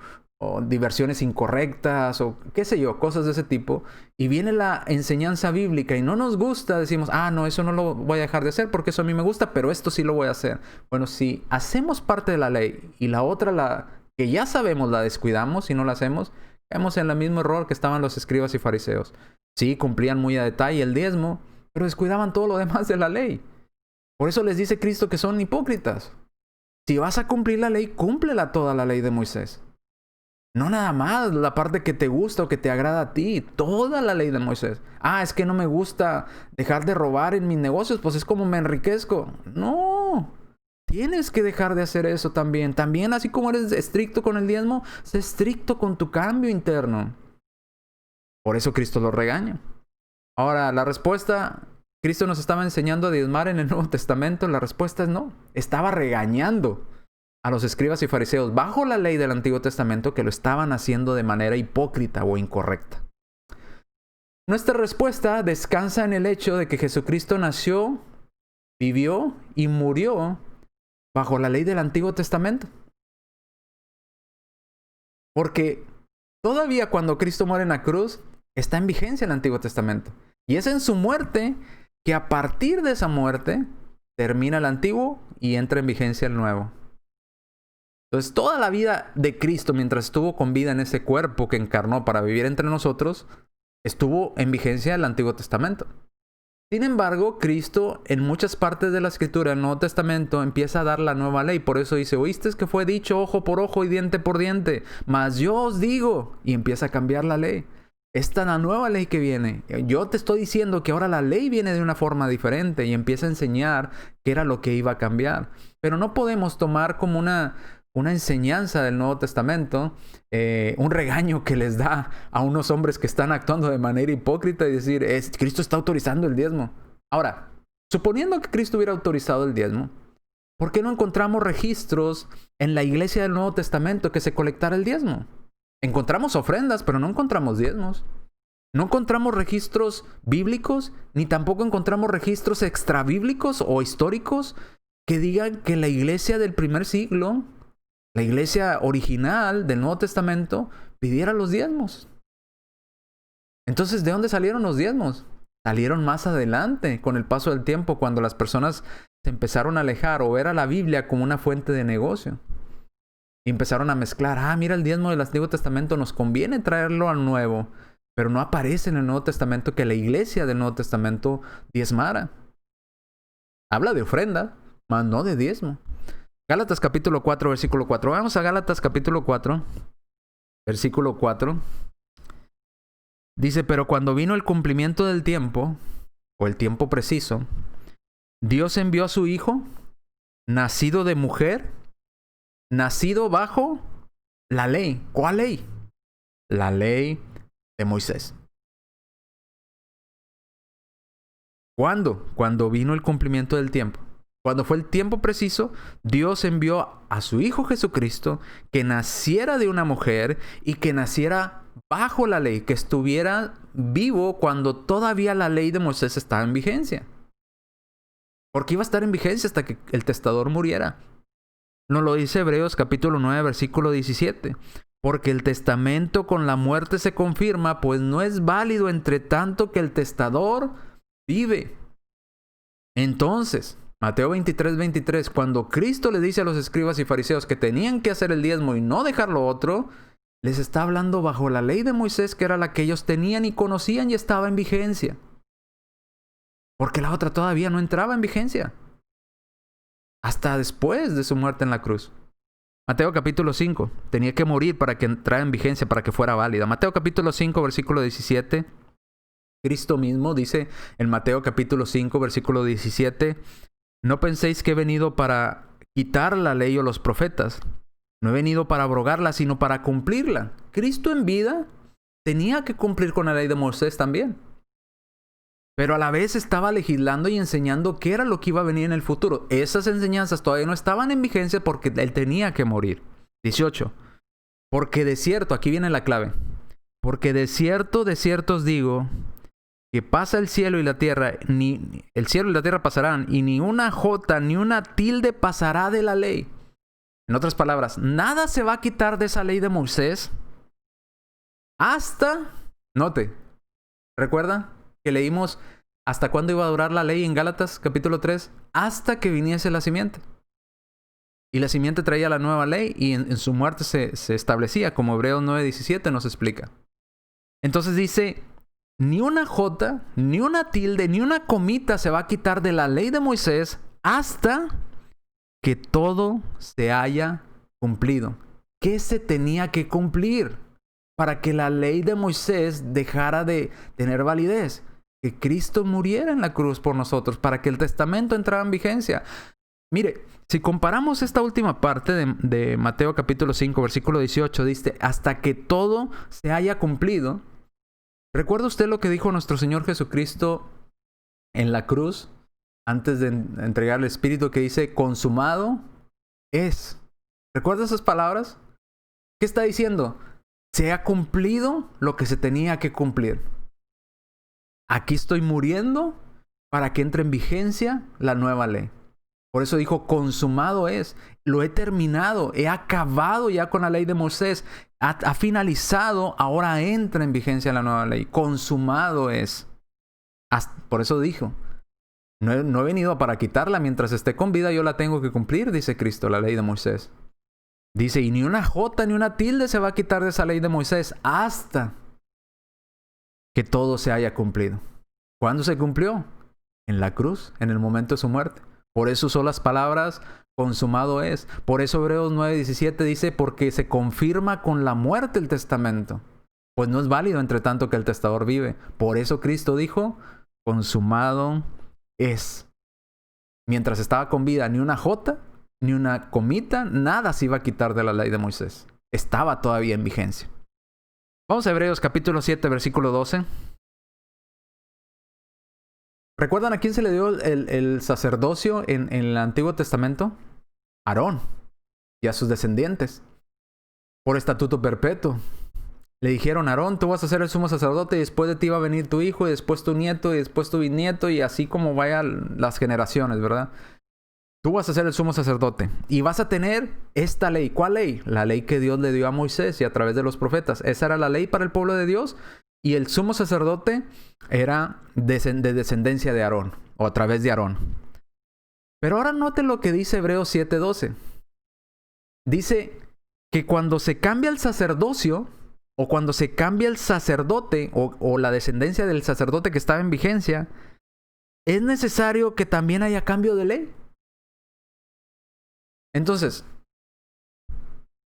diversiones incorrectas o qué sé yo, cosas de ese tipo, y viene la enseñanza bíblica y no nos gusta, decimos, no, eso no lo voy a dejar de hacer porque eso a mí me gusta, pero esto sí lo voy a hacer. Bueno, si hacemos parte de la ley y la otra, que ya sabemos, la descuidamos y no la hacemos, caemos en el mismo error que estaban los escribas y fariseos. Sí, cumplían muy a detalle el diezmo, pero descuidaban todo lo demás de la ley. Por eso les dice Cristo que son hipócritas. Si vas a cumplir la ley, cúmplela toda la ley de Moisés. No nada más la parte que te gusta o que te agrada a ti, toda la ley de Moisés. Es que no me gusta dejar de robar en mis negocios, pues es como me enriquezco. No, tienes que dejar de hacer eso también. También así como eres estricto con el diezmo, sé estricto con tu cambio interno. Por eso Cristo lo regaña. Ahora, la respuesta, Cristo nos estaba enseñando a diezmar en el Nuevo Testamento. La respuesta es no. Estaba regañando a los escribas y fariseos bajo la ley del Antiguo Testamento que lo estaban haciendo de manera hipócrita o incorrecta. Nuestra respuesta descansa en el hecho de que Jesucristo nació, vivió y murió bajo la ley del Antiguo Testamento. Porque todavía cuando Cristo muere en la cruz, está en vigencia el Antiguo Testamento. Y es en su muerte que a partir de esa muerte termina el Antiguo y entra en vigencia el Nuevo. Entonces, toda la vida de Cristo, mientras estuvo con vida en ese cuerpo que encarnó para vivir entre nosotros, estuvo en vigencia el Antiguo Testamento. Sin embargo, Cristo en muchas partes de la Escritura, el Nuevo Testamento, empieza a dar la nueva ley. Por eso dice, oíste que fue dicho ojo por ojo y diente por diente, mas yo os digo, y empieza a cambiar la ley. Esta es la nueva ley que viene. Yo te estoy diciendo que ahora la ley viene de una forma diferente y empieza a enseñar qué era lo que iba a cambiar. Pero no podemos tomar como una enseñanza del Nuevo Testamento, un regaño que les da a unos hombres que están actuando de manera hipócrita y decir, Cristo está autorizando el diezmo. Ahora, suponiendo que Cristo hubiera autorizado el diezmo, ¿por qué no encontramos registros en la iglesia del Nuevo Testamento que se colectara el diezmo? Encontramos ofrendas, pero no encontramos diezmos. No encontramos registros bíblicos, ni tampoco encontramos registros extrabíblicos o históricos que digan que la iglesia del primer siglo, la iglesia original del Nuevo Testamento, pidiera los diezmos. Entonces, ¿de dónde salieron los diezmos? Salieron más adelante, con el paso del tiempo, cuando las personas se empezaron a alejar o ver a la Biblia como una fuente de negocio. Y empezaron a mezclar, mira el diezmo del Antiguo Testamento, nos conviene traerlo al Nuevo. Pero no aparece en el Nuevo Testamento que la iglesia del Nuevo Testamento diezmara. Habla de ofrenda, mas no de diezmo. Gálatas capítulo 4, versículo 4. Vamos a Gálatas capítulo 4, versículo 4. Dice, pero cuando vino el cumplimiento del tiempo, o el tiempo preciso, Dios envió a su Hijo, nacido de mujer, nacido bajo la ley. ¿Cuál ley? La ley de Moisés. ¿Cuándo? Cuando vino el cumplimiento del tiempo. Cuando fue el tiempo preciso, Dios envió a su Hijo Jesucristo que naciera de una mujer y que naciera bajo la ley, que estuviera vivo cuando todavía la ley de Moisés estaba en vigencia. Porque iba a estar en vigencia hasta que el testador muriera. Nos lo dice Hebreos capítulo 9, versículo 17. Porque el testamento con la muerte se confirma, pues no es válido entre tanto que el testador vive. Entonces, Mateo 23, 23, cuando Cristo le dice a los escribas y fariseos que tenían que hacer el diezmo y no dejar lo otro, les está hablando bajo la ley de Moisés, que era la que ellos tenían y conocían y estaba en vigencia. Porque la otra todavía no entraba en vigencia hasta después de su muerte en la cruz. Mateo capítulo 5. Tenía que morir para que entrara en vigencia, para que fuera válida. Mateo capítulo 5, versículo 17. Cristo mismo dice en Mateo capítulo 5, versículo 17, no penséis que he venido para quitar la ley o los profetas. No he venido para abrogarla, sino para cumplirla. Cristo en vida tenía que cumplir con la ley de Moisés también. Pero a la vez estaba legislando y enseñando qué era lo que iba a venir en el futuro. Esas enseñanzas todavía no estaban en vigencia porque él tenía que morir. 18. Porque de cierto, aquí viene la clave. Porque de cierto os digo, que pasa el cielo y la tierra, ni el cielo y la tierra pasarán, y ni una jota ni una tilde pasará de la ley. En otras palabras, nada se va a quitar de esa ley de Moisés hasta, note, ¿recuerda que leímos hasta cuándo iba a durar la ley en Gálatas capítulo 3? Hasta que viniese la simiente. Y la simiente traía la nueva ley y en su muerte se establecía, como Hebreos 9:17 nos explica. Entonces dice, ni una jota, ni una tilde, ni una comita se va a quitar de la ley de Moisés hasta que todo se haya cumplido. ¿Qué se tenía que cumplir para que la ley de Moisés dejara de tener validez? Que Cristo muriera en la cruz por nosotros, para que el testamento entrara en vigencia. Mire, si comparamos esta última parte de Mateo capítulo 5, versículo 18, dice, hasta que todo se haya cumplido. ¿Recuerda usted lo que dijo nuestro Señor Jesucristo en la cruz? Antes de entregar el Espíritu, que dice, consumado es. ¿Recuerda esas palabras? ¿Qué está diciendo? Se ha cumplido lo que se tenía que cumplir. Aquí estoy muriendo para que entre en vigencia la nueva ley. Por eso dijo, consumado es. Lo he terminado, he acabado ya con la ley de Moisés. Ha finalizado, ahora entra en vigencia la nueva ley. Consumado es. Por eso dijo, no he venido para quitarla, mientras esté con vida yo la tengo que cumplir, dice Cristo, la ley de Moisés. Dice, y ni una jota ni una tilde se va a quitar de esa ley de Moisés hasta que todo se haya cumplido. ¿Cuándo se cumplió? En la cruz, en el momento de su muerte. Por eso usó las palabras consumado es. Por eso Hebreos 9:17 dice, porque se confirma con la muerte el testamento. Pues no es válido entre tanto que el testador vive. Por eso Cristo dijo, consumado es. Mientras estaba con vida, ni una jota, ni una comita, nada se iba a quitar de la ley de Moisés. Estaba todavía en vigencia. Vamos a Hebreos capítulo 7, versículo 12. ¿Recuerdan a quién se le dio el sacerdocio en el Antiguo Testamento? Aarón y a sus descendientes. Por estatuto perpetuo. Le dijeron, Aarón, tú vas a ser el sumo sacerdote y después de ti va a venir tu hijo y después tu nieto y después tu bisnieto y así como vayan las generaciones, ¿verdad? Tú vas a ser el sumo sacerdote y vas a tener esta ley. ¿Cuál ley? La ley que Dios le dio a Moisés y a través de los profetas. Esa era la ley para el pueblo de Dios. Y el sumo sacerdote era de descendencia de Aarón, o a través de Aarón. Pero ahora note lo que dice Hebreos 7:12. Dice que cuando se cambia el sacerdocio, o cuando se cambia el sacerdote, o la descendencia del sacerdote que estaba en vigencia, es necesario que también haya cambio de ley. Entonces,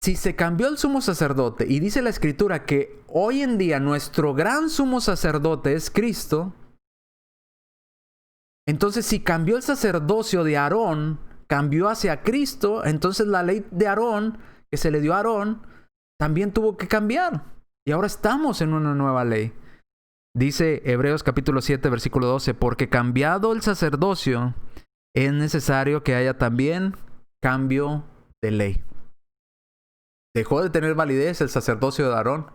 si se cambió el sumo sacerdote y dice la Escritura que hoy en día nuestro gran sumo sacerdote es Cristo, entonces si cambió el sacerdocio de Aarón, cambió hacia Cristo, entonces la ley de Aarón, que se le dio a Aarón, también tuvo que cambiar. Y ahora estamos en una nueva ley. Dice Hebreos capítulo 7, versículo 12, porque cambiado el sacerdocio, es necesario que haya también cambio de ley. Dejó de tener validez el sacerdocio de Aarón.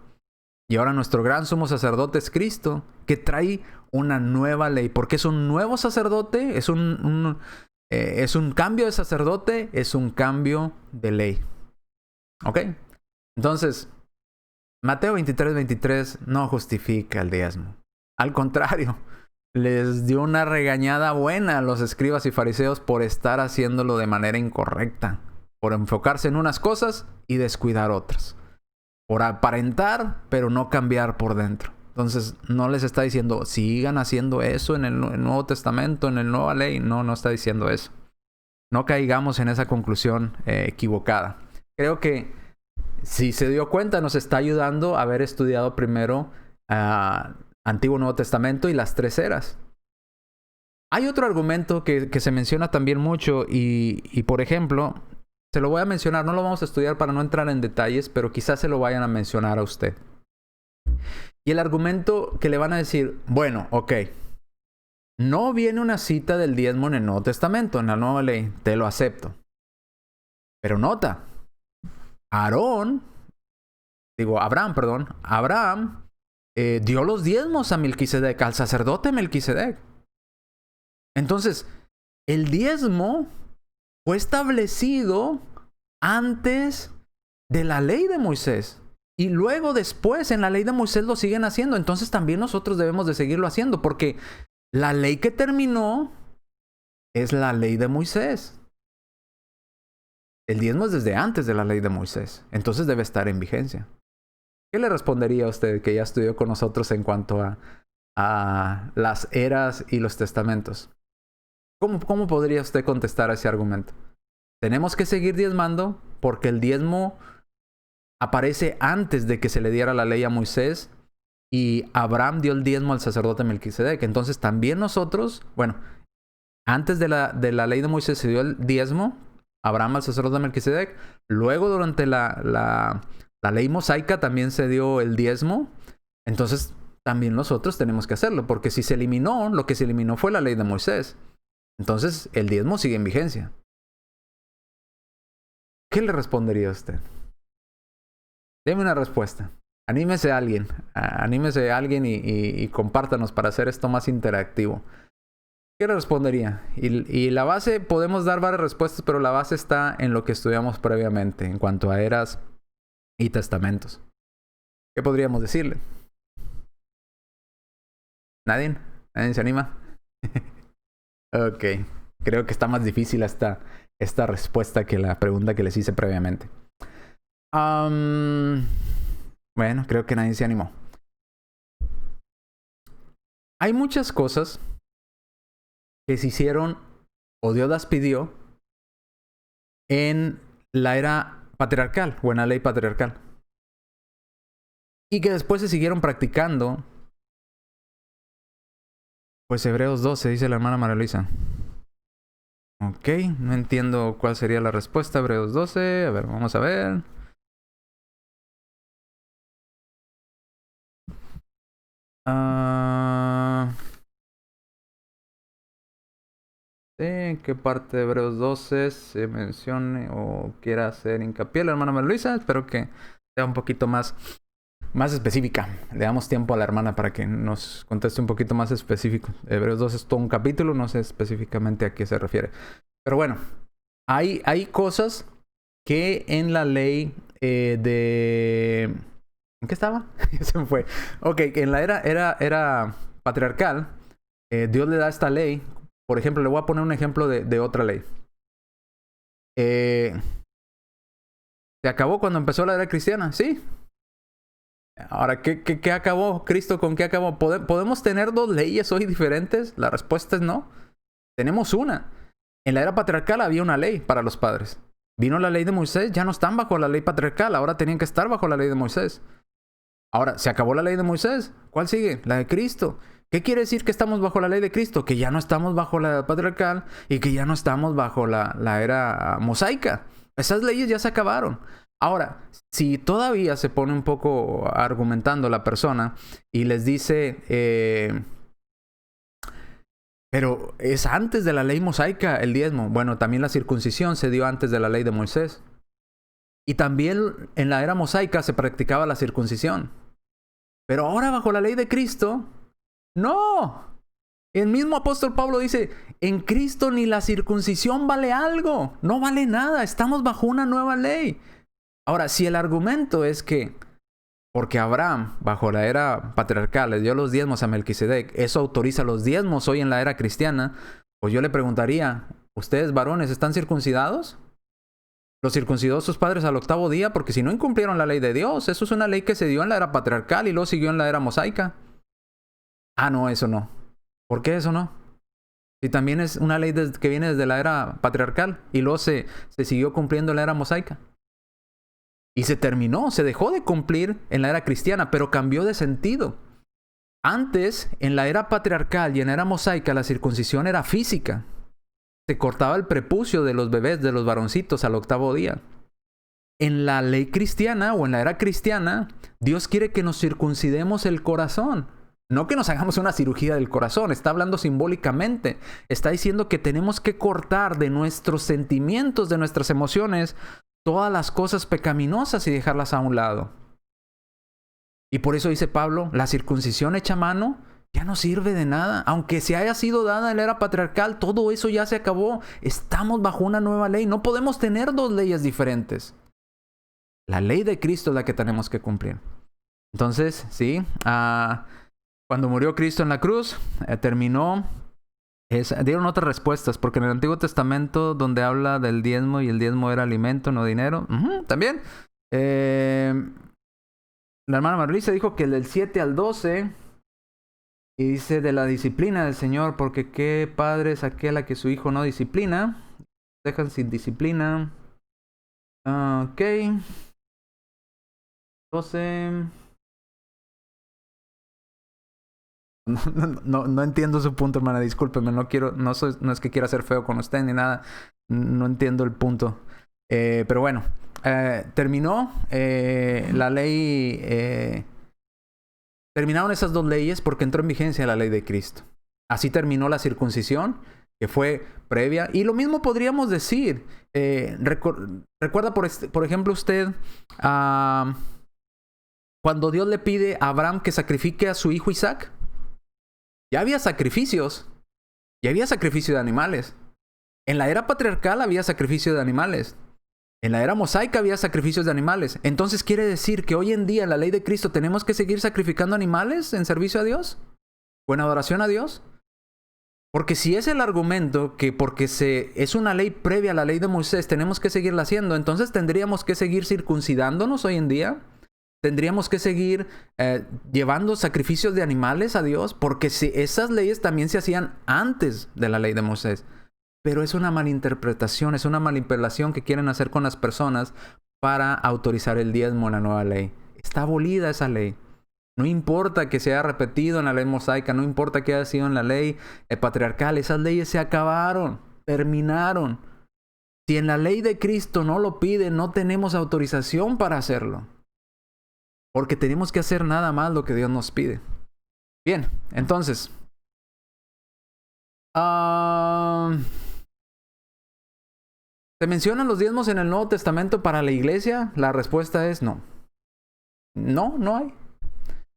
Y ahora nuestro gran sumo sacerdote es Cristo, que trae una nueva ley. Porque es un nuevo sacerdote, es un cambio de sacerdote, es un cambio de ley. ¿Ok? Entonces, Mateo 23:23 no justifica el diezmo. Al contrario, les dio una regañada buena a los escribas y fariseos por estar haciéndolo de manera incorrecta. Por enfocarse en unas cosas y descuidar otras. Por aparentar, pero no cambiar por dentro. Entonces, no les está diciendo, sigan haciendo eso en el Nuevo Testamento, en la Nueva Ley. No está diciendo eso. No caigamos en esa conclusión equivocada. creo que si se dio cuenta, nos está ayudando a haber estudiado primero Antiguo y Nuevo Testamento y las 3 eras. Hay otro argumento que se menciona también mucho y, por ejemplo, se lo voy a mencionar, no lo vamos a estudiar para no entrar en detalles, pero quizás se lo vayan a mencionar a usted. Y el argumento que le van a decir, bueno, ok, no viene una cita del diezmo en el Nuevo Testamento, en la Nueva Ley, te lo acepto. Pero nota, Abraham dio los diezmos a Melquisedec, al sacerdote Melquisedec. Entonces, el diezmo fue establecido antes de la ley de Moisés. Y luego después en la ley de Moisés lo siguen haciendo. Entonces también nosotros debemos de seguirlo haciendo. Porque la ley que terminó es la ley de Moisés. El diezmo es desde antes de la ley de Moisés. Entonces debe estar en vigencia. ¿Qué le respondería a usted que ya estudió con nosotros en cuanto a las eras y los testamentos? ¿Cómo podría usted contestar a ese argumento? Tenemos que seguir diezmando porque el diezmo aparece antes de que se le diera la ley a Moisés y Abraham dio el diezmo al sacerdote Melquisedec. Entonces también nosotros, bueno, antes de la ley de Moisés se dio el diezmo, Abraham al sacerdote Melquisedec. Luego durante la ley mosaica también se dio el diezmo. Entonces también nosotros tenemos que hacerlo porque si se eliminó, lo que se eliminó fue la ley de Moisés. Entonces el diezmo sigue en vigencia. ¿Qué le respondería a usted? Deme una respuesta. Anímese a alguien y compártanos para hacer esto más interactivo. ¿Qué le respondería? Y la base, podemos dar varias respuestas, pero la base está en lo que estudiamos previamente en cuanto a eras y testamentos. ¿Qué podríamos decirle? ¿Nadie? ¿Nadie se anima? Ok. Creo que está más difícil esta respuesta que la pregunta que les hice previamente. Bueno, creo que nadie se animó. Hay muchas cosas que se hicieron o Dios las pidió en la era patriarcal o en la ley patriarcal. Y que después se siguieron practicando. Pues Hebreos 12, dice la hermana María Luisa. Ok, no entiendo cuál sería la respuesta. Hebreos 12, a ver, vamos a ver. ¿En qué parte de Hebreos 12 se mencione o quiera hacer hincapié la hermana María Luisa? Espero que sea un poquito más específica. Le damos tiempo a la hermana para que nos conteste un poquito más específico. Hebreos 12 es todo un capítulo, no sé específicamente a qué se refiere. Pero bueno, hay cosas que en la ley ¿en qué estaba? Se me fue. Ok, en la era patriarcal, Dios le da esta ley. Por ejemplo, le voy a poner un ejemplo de otra ley. ¿Se acabó cuando empezó la era cristiana? Sí. Ahora, ¿qué acabó? ¿Cristo con qué acabó? ¿Podemos tener 2 leyes hoy diferentes? La respuesta es no. Tenemos una. En la era patriarcal había una ley para los padres. Vino la ley de Moisés, ya no están bajo la ley patriarcal, ahora tenían que estar bajo la ley de Moisés. Ahora, ¿se acabó la ley de Moisés? ¿Cuál sigue? La de Cristo. ¿Qué quiere decir que estamos bajo la ley de Cristo? Que ya no estamos bajo la edad patriarcal y que ya no estamos bajo la era mosaica. Esas leyes ya se acabaron. Ahora, si todavía se pone un poco argumentando la persona y les dice, pero es antes de la ley mosaica el diezmo. Bueno, también la circuncisión se dio antes de la ley de Moisés. Y también en la era mosaica se practicaba la circuncisión. Pero ahora bajo la ley de Cristo, no. El mismo apóstol Pablo dice, en Cristo ni la circuncisión vale algo, no vale nada, estamos bajo una nueva ley. Ahora, si el argumento es que porque Abraham, bajo la era patriarcal, le dio los diezmos a Melquisedec, eso autoriza los diezmos hoy en la era cristiana, pues yo le preguntaría, ¿ustedes varones están circuncidados? ¿Los circuncidó sus padres al 8º día? Porque si no incumplieron la ley de Dios, eso es una ley que se dio en la era patriarcal y luego siguió en la era mosaica. Ah, no, eso no. ¿Por qué eso no? Si también es una ley que viene desde la era patriarcal y luego se siguió cumpliendo en la era mosaica. Y se terminó, se dejó de cumplir en la era cristiana, pero cambió de sentido. Antes, en la era patriarcal y en la era mosaica, la circuncisión era física. Se cortaba el prepucio de los bebés, de los varoncitos, al 8º día. En la ley cristiana o en la era cristiana, Dios quiere que nos circuncidemos el corazón. No que nos hagamos una cirugía del corazón, está hablando simbólicamente. Está diciendo que tenemos que cortar de nuestros sentimientos, de nuestras emociones, todas las cosas pecaminosas y dejarlas a un lado. Y por eso dice Pablo, la circuncisión hecha a mano ya no sirve de nada. Aunque se haya sido dada en la era patriarcal, todo eso ya se acabó. Estamos bajo una nueva ley. No podemos tener dos leyes diferentes. La ley de Cristo es la que tenemos que cumplir. Entonces, sí, cuando murió Cristo en la cruz, terminó. Dieron otras respuestas, porque en el Antiguo Testamento, donde habla del diezmo, y el diezmo era alimento, no dinero, también. La hermana Marlisa dijo que del 7 al 12, y dice de la disciplina del Señor, porque qué padre es aquel a que su hijo no disciplina, dejan sin disciplina. Ok. 12. No entiendo su punto, hermana, discúlpeme, no es que quiera ser feo con usted ni nada, no entiendo el punto. Pero bueno, terminó la ley, terminaron esas dos leyes porque entró en vigencia la ley de Cristo. Así terminó la circuncisión, que fue previa, y lo mismo podríamos decir. Recuerda, por ejemplo, usted, cuando Dios le pide a Abraham que sacrifique a su hijo Isaac. Ya había sacrificios. Ya había sacrificio de animales. En la era patriarcal había sacrificio de animales. En la era mosaica había sacrificios de animales. Entonces quiere decir que hoy en día en la ley de Cristo tenemos que seguir sacrificando animales en servicio a Dios o en adoración a Dios. Porque si es el argumento que porque es una ley previa a la ley de Moisés tenemos que seguirla haciendo, entonces tendríamos que seguir circuncidándonos hoy en día. Tendríamos que seguir llevando sacrificios de animales a Dios, porque esas leyes también se hacían antes de la ley de Moisés. Pero es una malinterpretación, es una manipulación que quieren hacer con las personas para autorizar el diezmo en la nueva ley. Está abolida esa ley. No importa que se haya repetido en la ley mosaica, no importa que haya sido en la ley patriarcal, esas leyes se acabaron, terminaron. Si en la ley de Cristo no lo pide, no tenemos autorización para hacerlo. Porque tenemos que hacer nada más lo que Dios nos pide. Bien, entonces. ¿Se mencionan los diezmos en el Nuevo Testamento para la iglesia? La respuesta es no. No hay.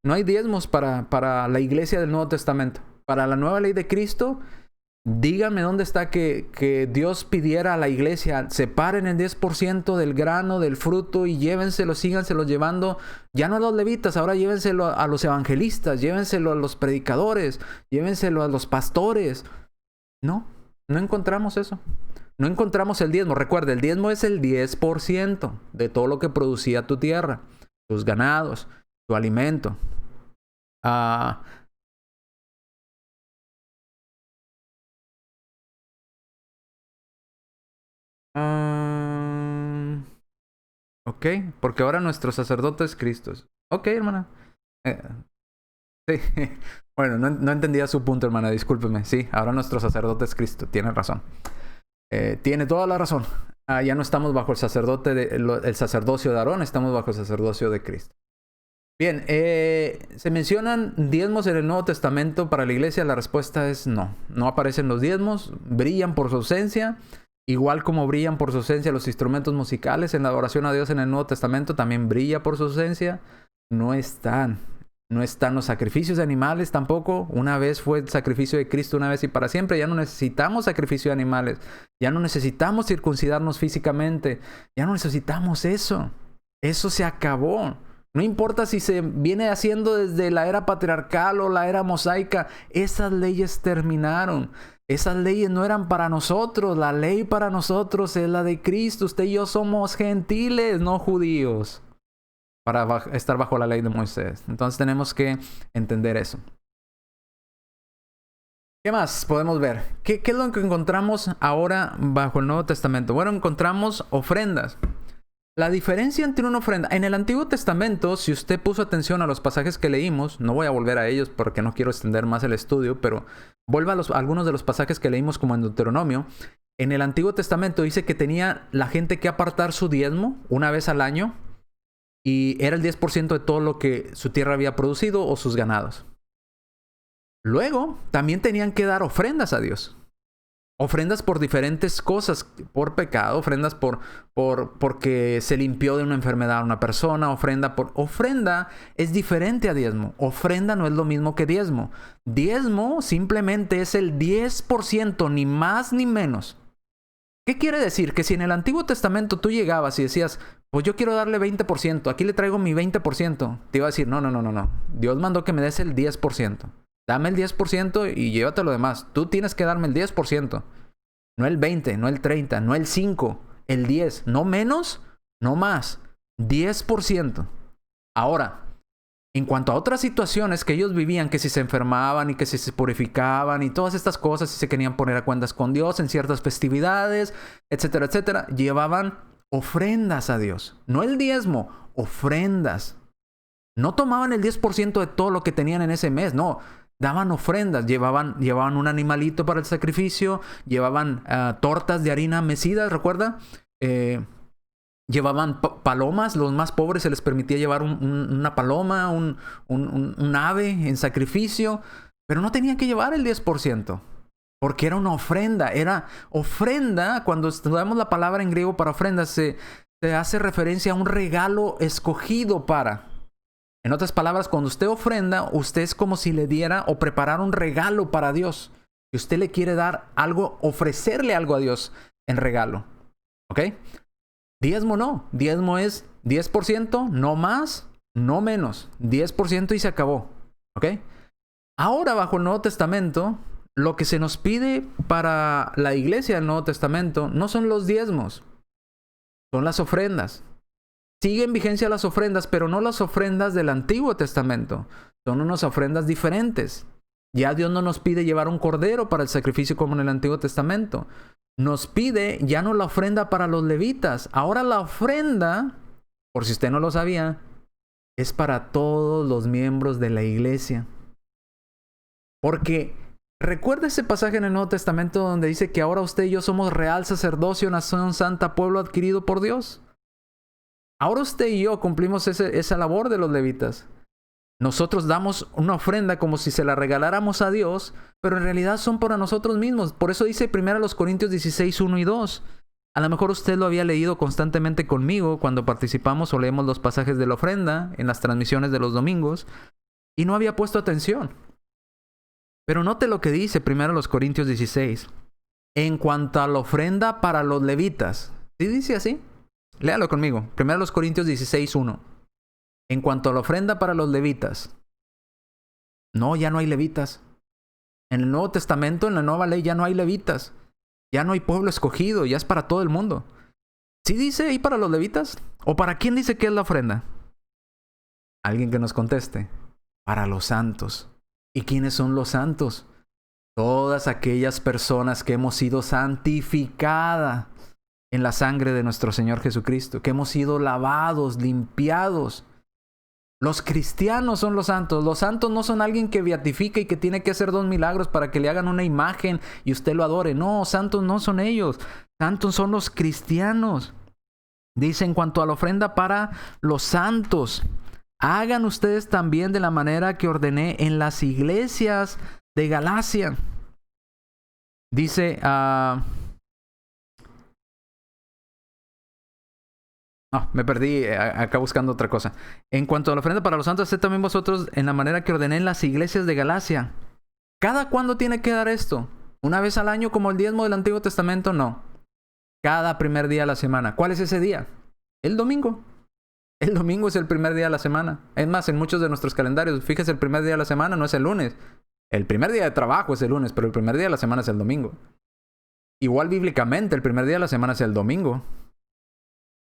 No hay diezmos para la iglesia del Nuevo Testamento. Para la nueva ley de Cristo, dígame dónde está que Dios pidiera a la iglesia, separen el 10% del grano, del fruto y llévenselo, síganselo llevando, ya no a los levitas, ahora llévenselo a los evangelistas, llévenselo a los predicadores, llévenselo a los pastores. No encontramos eso. No encontramos el diezmo. Recuerda, el diezmo es el 10% de todo lo que producía tu tierra, tus ganados, tu alimento. Ok, porque ahora nuestro sacerdote es Cristo. Ok, hermana. Sí. Bueno, no entendía su punto, hermana, discúlpeme. Sí, ahora nuestro sacerdote es Cristo, tiene razón. Tiene toda la razón. Ya no estamos bajo el sacerdocio de Aarón, estamos bajo el sacerdocio de Cristo. Bien, ¿se mencionan diezmos en el Nuevo Testamento para la iglesia? La respuesta es no. No aparecen los diezmos, brillan por su ausencia. Igual como brillan por su ausencia los instrumentos musicales en la adoración a Dios en el Nuevo Testamento, también brilla por su ausencia. No están los sacrificios de animales tampoco. Una vez fue el sacrificio de Cristo, una vez y para siempre. Ya no necesitamos sacrificio de animales. Ya no necesitamos circuncidarnos físicamente. Ya no necesitamos eso. Eso se acabó. No importa si se viene haciendo desde la era patriarcal o la era mosaica. Esas leyes terminaron. Esas leyes no eran para nosotros. La ley para nosotros es la de Cristo. Usted y yo somos gentiles, no judíos, para estar bajo la ley de Moisés. Entonces tenemos que entender eso. ¿Qué más podemos ver? ¿Qué es lo que encontramos ahora bajo el Nuevo Testamento? Bueno, encontramos ofrendas. La diferencia entre una ofrenda... En el Antiguo Testamento, si usted puso atención a los pasajes que leímos, no voy a volver a ellos porque no quiero extender más el estudio, pero vuelva a algunos de los pasajes que leímos como en Deuteronomio. En el Antiguo Testamento dice que tenía la gente que apartar su diezmo una vez al año y era el 10% de todo lo que su tierra había producido o sus ganados. Luego, también tenían que dar ofrendas a Dios. Ofrendas por diferentes cosas, por pecado, ofrendas porque se limpió de una enfermedad a una persona, Ofrenda es diferente a diezmo. Ofrenda no es lo mismo que diezmo. Diezmo simplemente es el 10%, ni más ni menos. ¿Qué quiere decir? Que si en el Antiguo Testamento tú llegabas y decías, pues yo quiero darle 20%, aquí le traigo mi 20%, te iba a decir, no. Dios mandó que me des el 10%. Dame el 10% y llévate lo demás. Tú tienes que darme el 10%. No el 20, no el 30, no el 5, el 10. No menos, no más. 10%. Ahora, en cuanto a otras situaciones que ellos vivían, que si se enfermaban y que si se purificaban y todas estas cosas, si se querían poner a cuentas con Dios en ciertas festividades, etcétera, etcétera, llevaban ofrendas a Dios. No el diezmo, ofrendas. No tomaban el 10% de todo lo que tenían en ese mes, no. Daban ofrendas, llevaban un animalito para el sacrificio, llevaban tortas de harina mecidas, ¿recuerda? Llevaban palomas, los más pobres se les permitía llevar una paloma, un ave en sacrificio, pero no tenían que llevar el 10%, porque era una ofrenda. Era ofrenda, cuando estudiamos la palabra en griego para ofrenda, se hace referencia a un regalo escogido para... En otras palabras, cuando usted ofrenda, usted es como si le diera o preparara un regalo para Dios. Si usted le quiere dar algo, ofrecerle algo a Dios en regalo. ¿Ok? Diezmo no. Diezmo es 10%, no más, no menos. 10% y se acabó. ¿Ok? Ahora, bajo el Nuevo Testamento, lo que se nos pide para la iglesia del Nuevo Testamento no son los diezmos, son las ofrendas. Sigue en vigencia las ofrendas, pero no las ofrendas del Antiguo Testamento. Son unas ofrendas diferentes. Ya Dios no nos pide llevar un cordero para el sacrificio como en el Antiguo Testamento. Nos pide ya no la ofrenda para los levitas. Ahora la ofrenda, por si usted no lo sabía, es para todos los miembros de la iglesia. Porque recuerda ese pasaje en el Nuevo Testamento donde dice que ahora usted y yo somos real sacerdocio, nación santa, pueblo adquirido por Dios. Ahora usted y yo cumplimos esa labor de los levitas. Nosotros damos una ofrenda como si se la regaláramos a Dios, pero en realidad son para nosotros mismos. Por eso dice 1 Corintios 16, 1 y 2. A lo mejor usted lo había leído constantemente conmigo cuando participamos o leemos los pasajes de la ofrenda en las transmisiones de los domingos y no había puesto atención. Pero note lo que dice 1 Corintios 16. En cuanto a la ofrenda para los levitas. ¿Sí dice así? Léalo conmigo. 1 Corintios 16, 1. En cuanto a la ofrenda para los levitas. No, ya no hay levitas. En el Nuevo Testamento, en la nueva ley, ya no hay levitas. Ya no hay pueblo escogido, ya es para todo el mundo. ¿Sí dice ahí para los levitas? ¿O para quién dice que es la ofrenda? Alguien que nos conteste. Para los santos. ¿Y quiénes son los santos? Todas aquellas personas que hemos sido santificadas en la sangre de nuestro Señor Jesucristo, que hemos sido lavados, limpiados. Los cristianos son los santos. Los santos no son alguien que beatifica y que tiene que hacer 2 milagros para que le hagan una imagen y usted lo adore. No, santos no son ellos. Santos son los cristianos. Dice en cuanto a la ofrenda para los santos, hagan ustedes también de la manera que ordené en las iglesias de Galacia. Dice... No, me perdí acá buscando otra cosa. En cuanto a la ofrenda para los santos, haced también vosotros en la manera que ordené en las iglesias de Galacia. ¿Cada cuándo tiene que dar esto? ¿Una vez al año como el diezmo del Antiguo Testamento? No. Cada primer día de la semana. ¿Cuál es ese día? El domingo. El domingo es el primer día de la semana. Es más, en muchos de nuestros calendarios, fíjese, el primer día de la semana no es el lunes. El primer día de trabajo es el lunes, pero el primer día de la semana es el domingo. Igual bíblicamente, el primer día de la semana es el domingo.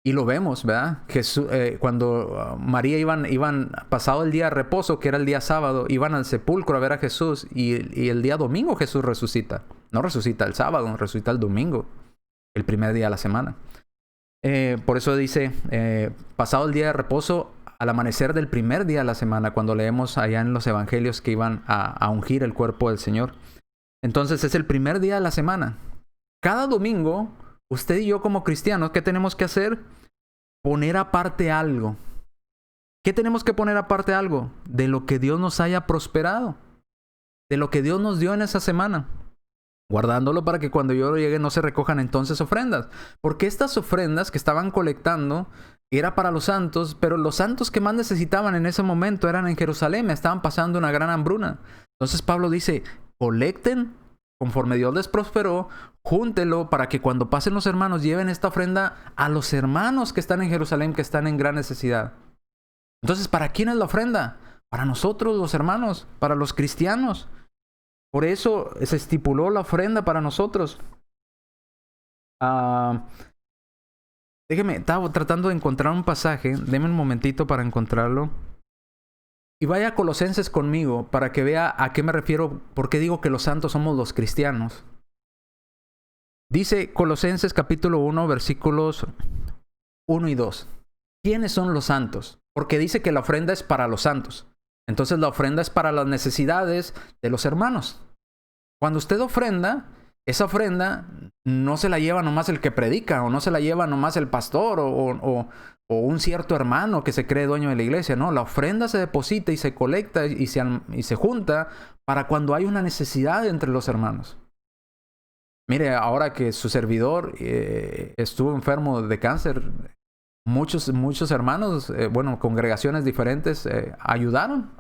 Y lo vemos, ¿verdad? Jesús, cuando María iban pasado el día de reposo, que era el día sábado, iban al sepulcro a ver a Jesús y el día domingo Jesús resucita. No resucita el sábado, resucita el domingo, el primer día de la semana. Por eso dice, pasado el día de reposo, al amanecer del primer día de la semana, cuando leemos allá en los evangelios que iban a ungir el cuerpo del Señor. Entonces es el primer día de la semana. Cada domingo, usted y yo como cristianos, ¿qué tenemos que hacer? Poner aparte algo. ¿Qué tenemos que poner aparte algo? De lo que Dios nos haya prosperado. De lo que Dios nos dio en esa semana. Guardándolo para que cuando yo llegue no se recojan entonces ofrendas. Porque estas ofrendas que estaban colectando era para los santos, pero los santos que más necesitaban en ese momento eran en Jerusalén, estaban pasando una gran hambruna. Entonces Pablo dice, colecten conforme Dios les prosperó, júntelo para que cuando pasen los hermanos lleven esta ofrenda a los hermanos que están en Jerusalén, que están en gran necesidad. Entonces, ¿para quién es la ofrenda? Para nosotros los hermanos, para los cristianos. Por eso se estipuló la ofrenda para nosotros. Déjeme, estaba tratando de encontrar un pasaje. Deme un momentito para encontrarlo. Y vaya a Colosenses conmigo para que vea a qué me refiero, por qué digo que los santos somos los cristianos. Dice Colosenses capítulo 1, versículos 1 y 2. ¿Quiénes son los santos? Porque dice que la ofrenda es para los santos. Entonces la ofrenda es para las necesidades de los hermanos. Cuando usted ofrenda, esa ofrenda no se la lleva nomás el que predica, o no se la lleva nomás el pastor, o un cierto hermano que se cree dueño de la iglesia. No, la ofrenda se deposita y se colecta y se junta para cuando hay una necesidad entre los hermanos. Mire, ahora que su servidor estuvo enfermo de cáncer, muchos hermanos, congregaciones diferentes ayudaron.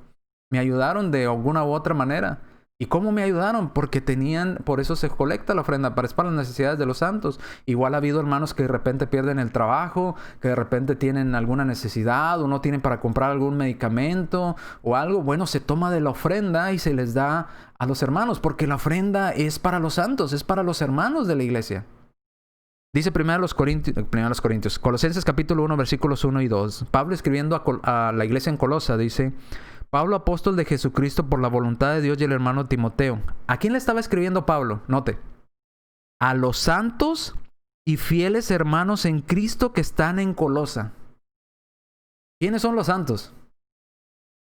Me ayudaron de alguna u otra manera. ¿Y cómo me ayudaron? Porque por eso se colecta la ofrenda, para las necesidades de los santos. Igual ha habido hermanos que de repente pierden el trabajo, que de repente tienen alguna necesidad o no tienen para comprar algún medicamento o algo. Bueno, se toma de la ofrenda y se les da a los hermanos, porque la ofrenda es para los santos, es para los hermanos de la iglesia. Dice 1 Corintios, Colosenses capítulo 1, versículos 1 y 2. Pablo escribiendo a la iglesia en Colosa dice: Pablo, apóstol de Jesucristo por la voluntad de Dios, y el hermano Timoteo. ¿A quién le estaba escribiendo Pablo? Note. A los santos y fieles hermanos en Cristo que están en Colosa. ¿Quiénes son los santos?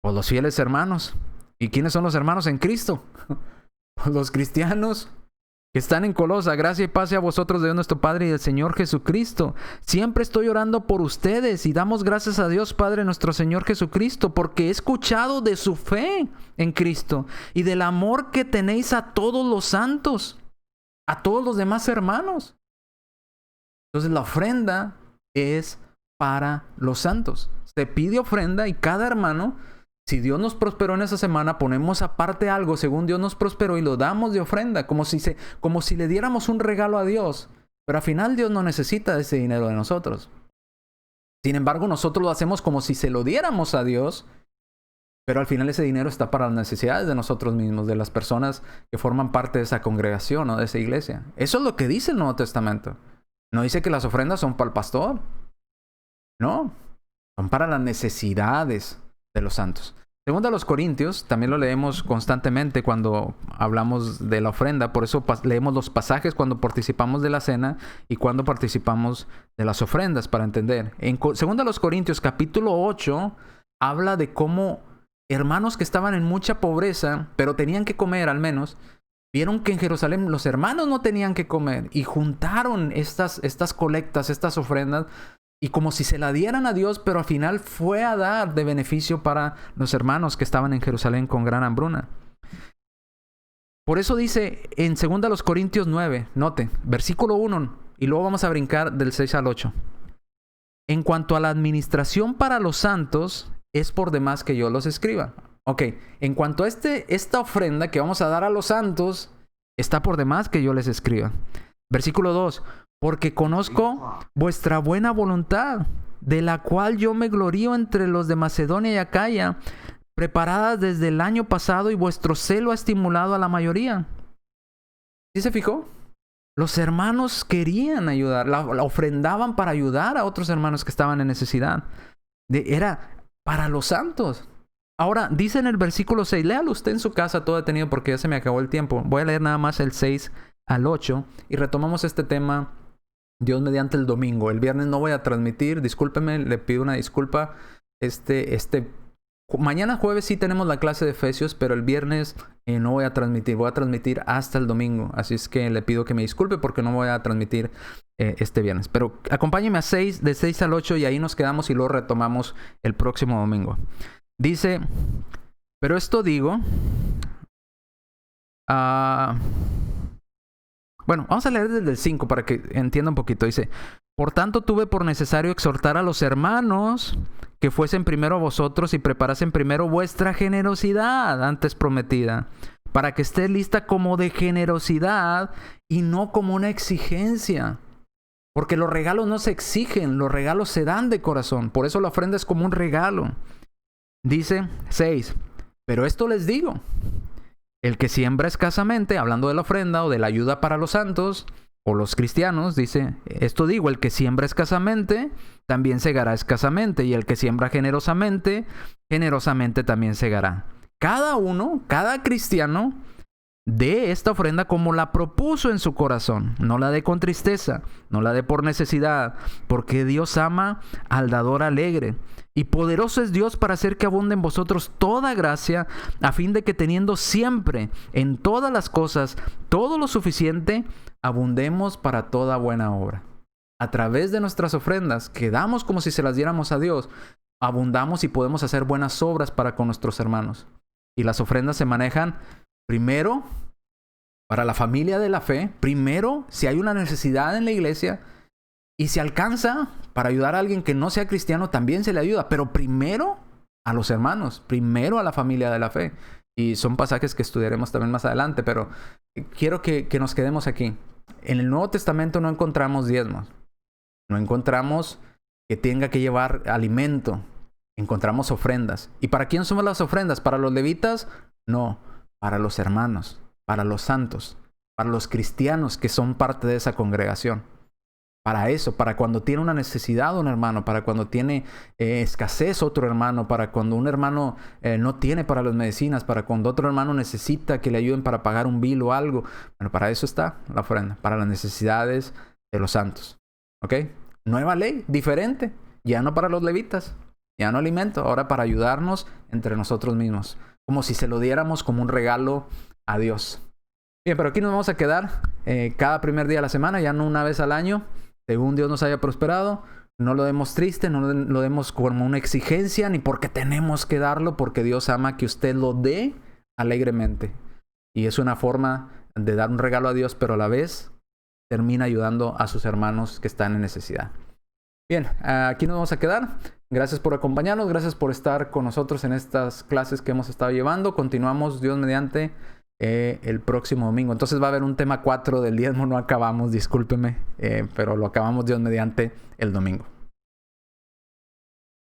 Pues los fieles hermanos. ¿Y quiénes son los hermanos en Cristo? Pues los cristianos que están en Colosa. Gracia y paz sea a vosotros de Dios nuestro Padre y del Señor Jesucristo. Siempre estoy orando por ustedes y damos gracias a Dios Padre nuestro Señor Jesucristo, porque he escuchado de su fe en Cristo y del amor que tenéis a todos los santos, a todos los demás hermanos. Entonces la ofrenda es para los santos. Se pide ofrenda y cada hermano, si Dios nos prosperó en esa semana, ponemos aparte algo según Dios nos prosperó y lo damos de ofrenda, como si le diéramos un regalo a Dios. Pero al final Dios no necesita ese dinero de nosotros. Sin embargo, nosotros lo hacemos como si se lo diéramos a Dios, pero al final ese dinero está para las necesidades de nosotros mismos, de las personas que forman parte de esa congregación o de esa iglesia. Eso es lo que dice el Nuevo Testamento. No dice que las ofrendas son para el pastor. No, son para las necesidades de los santos. Según a los Corintios, también lo leemos constantemente cuando hablamos de la ofrenda. Por eso leemos los pasajes cuando participamos de la cena y cuando participamos de las ofrendas, para entender. Según a los Corintios, capítulo 8, habla de cómo hermanos que estaban en mucha pobreza, pero tenían que comer al menos, vieron que en Jerusalén los hermanos no tenían que comer y juntaron estas colectas, estas ofrendas, y como si se la dieran a Dios, pero al final fue a dar de beneficio para los hermanos que estaban en Jerusalén con gran hambruna. Por eso dice en 2 Corintios 9, note, versículo 1, y luego vamos a brincar del 6 al 8. En cuanto a la administración para los santos, es por demás que yo los escriba. Ok, en cuanto a esta ofrenda que vamos a dar a los santos, está por demás que yo les escriba. Versículo 2. Porque conozco vuestra buena voluntad, de la cual yo me glorío entre los de Macedonia y Acaya, preparadas desde el año pasado, y vuestro celo ha estimulado a la mayoría. ¿Sí se fijó? Los hermanos querían ayudar, la ofrendaban para ayudar a otros hermanos que estaban en necesidad. Era para los santos. Ahora, dice en el versículo 6, léalo usted en su casa todo detenido porque ya se me acabó el tiempo. Voy a leer nada más el 6 al 8 y retomamos este tema Dios mediante el domingo. El viernes no voy a transmitir, discúlpeme, le pido una disculpa. Mañana jueves sí tenemos la clase de Efesios, pero el viernes no voy a transmitir. Voy a transmitir hasta el domingo. Así es que le pido que me disculpe porque no voy a transmitir este viernes. Pero acompáñeme a 6, de 6 al 8 y ahí nos quedamos y luego retomamos el próximo domingo. Dice, pero esto digo... Bueno, vamos a leer desde el 5 para que entienda un poquito. Dice, por tanto tuve por necesario exhortar a los hermanos que fuesen primero a vosotros y preparasen primero vuestra generosidad antes prometida, para que esté lista como de generosidad y no como una exigencia. Porque los regalos no se exigen, los regalos se dan de corazón. Por eso la ofrenda es como un regalo. Dice 6, pero esto les digo. El que siembra escasamente, hablando de la ofrenda o de la ayuda para los santos o los cristianos, dice, esto digo, el que siembra escasamente, también segará escasamente. Y el que siembra generosamente, generosamente también segará. Cada cristiano, dé esta ofrenda como la propuso en su corazón. No la dé con tristeza, no la dé por necesidad, porque Dios ama al dador alegre. Y poderoso es Dios para hacer que abunde en vosotros toda gracia, a fin de que teniendo siempre en todas las cosas todo lo suficiente, abundemos para toda buena obra. A través de nuestras ofrendas, que damos como si se las diéramos a Dios, abundamos y podemos hacer buenas obras para con nuestros hermanos. Y las ofrendas se manejan primero para la familia de la fe, primero si hay una necesidad en la iglesia, y si alcanza para ayudar a alguien que no sea cristiano, también se le ayuda. Pero primero a los hermanos, primero a la familia de la fe. Y son pasajes que estudiaremos también más adelante, pero quiero que nos quedemos aquí. En el Nuevo Testamento no encontramos diezmos. No encontramos que tenga que llevar alimento. Encontramos ofrendas. ¿Y para quién son las ofrendas? ¿Para los levitas? No, para los hermanos, para los santos, para los cristianos que son parte de esa congregación. Para eso, para cuando tiene una necesidad un hermano, para cuando tiene escasez otro hermano, para cuando un hermano no tiene para las medicinas, para cuando otro hermano necesita que le ayuden para pagar un bill o algo. Bueno, para eso está la ofrenda, para las necesidades de los santos. ¿Ok? Nueva ley, diferente. Ya no para los levitas, ya no alimento, ahora para ayudarnos entre nosotros mismos. Como si se lo diéramos como un regalo a Dios. Bien, pero aquí nos vamos a quedar cada primer día de la semana, ya no una vez al año. Según Dios nos haya prosperado, no lo demos triste, no lo demos como una exigencia, ni porque tenemos que darlo, porque Dios ama que usted lo dé alegremente. Y es una forma de dar un regalo a Dios, pero a la vez termina ayudando a sus hermanos que están en necesidad. Bien, aquí nos vamos a quedar. Gracias por acompañarnos, gracias por estar con nosotros en estas clases que hemos estado llevando. Continuamos, Dios mediante, el próximo domingo. Entonces va a haber un tema 4 del diezmo, no acabamos, discúlpeme, pero lo acabamos Dios mediante el domingo.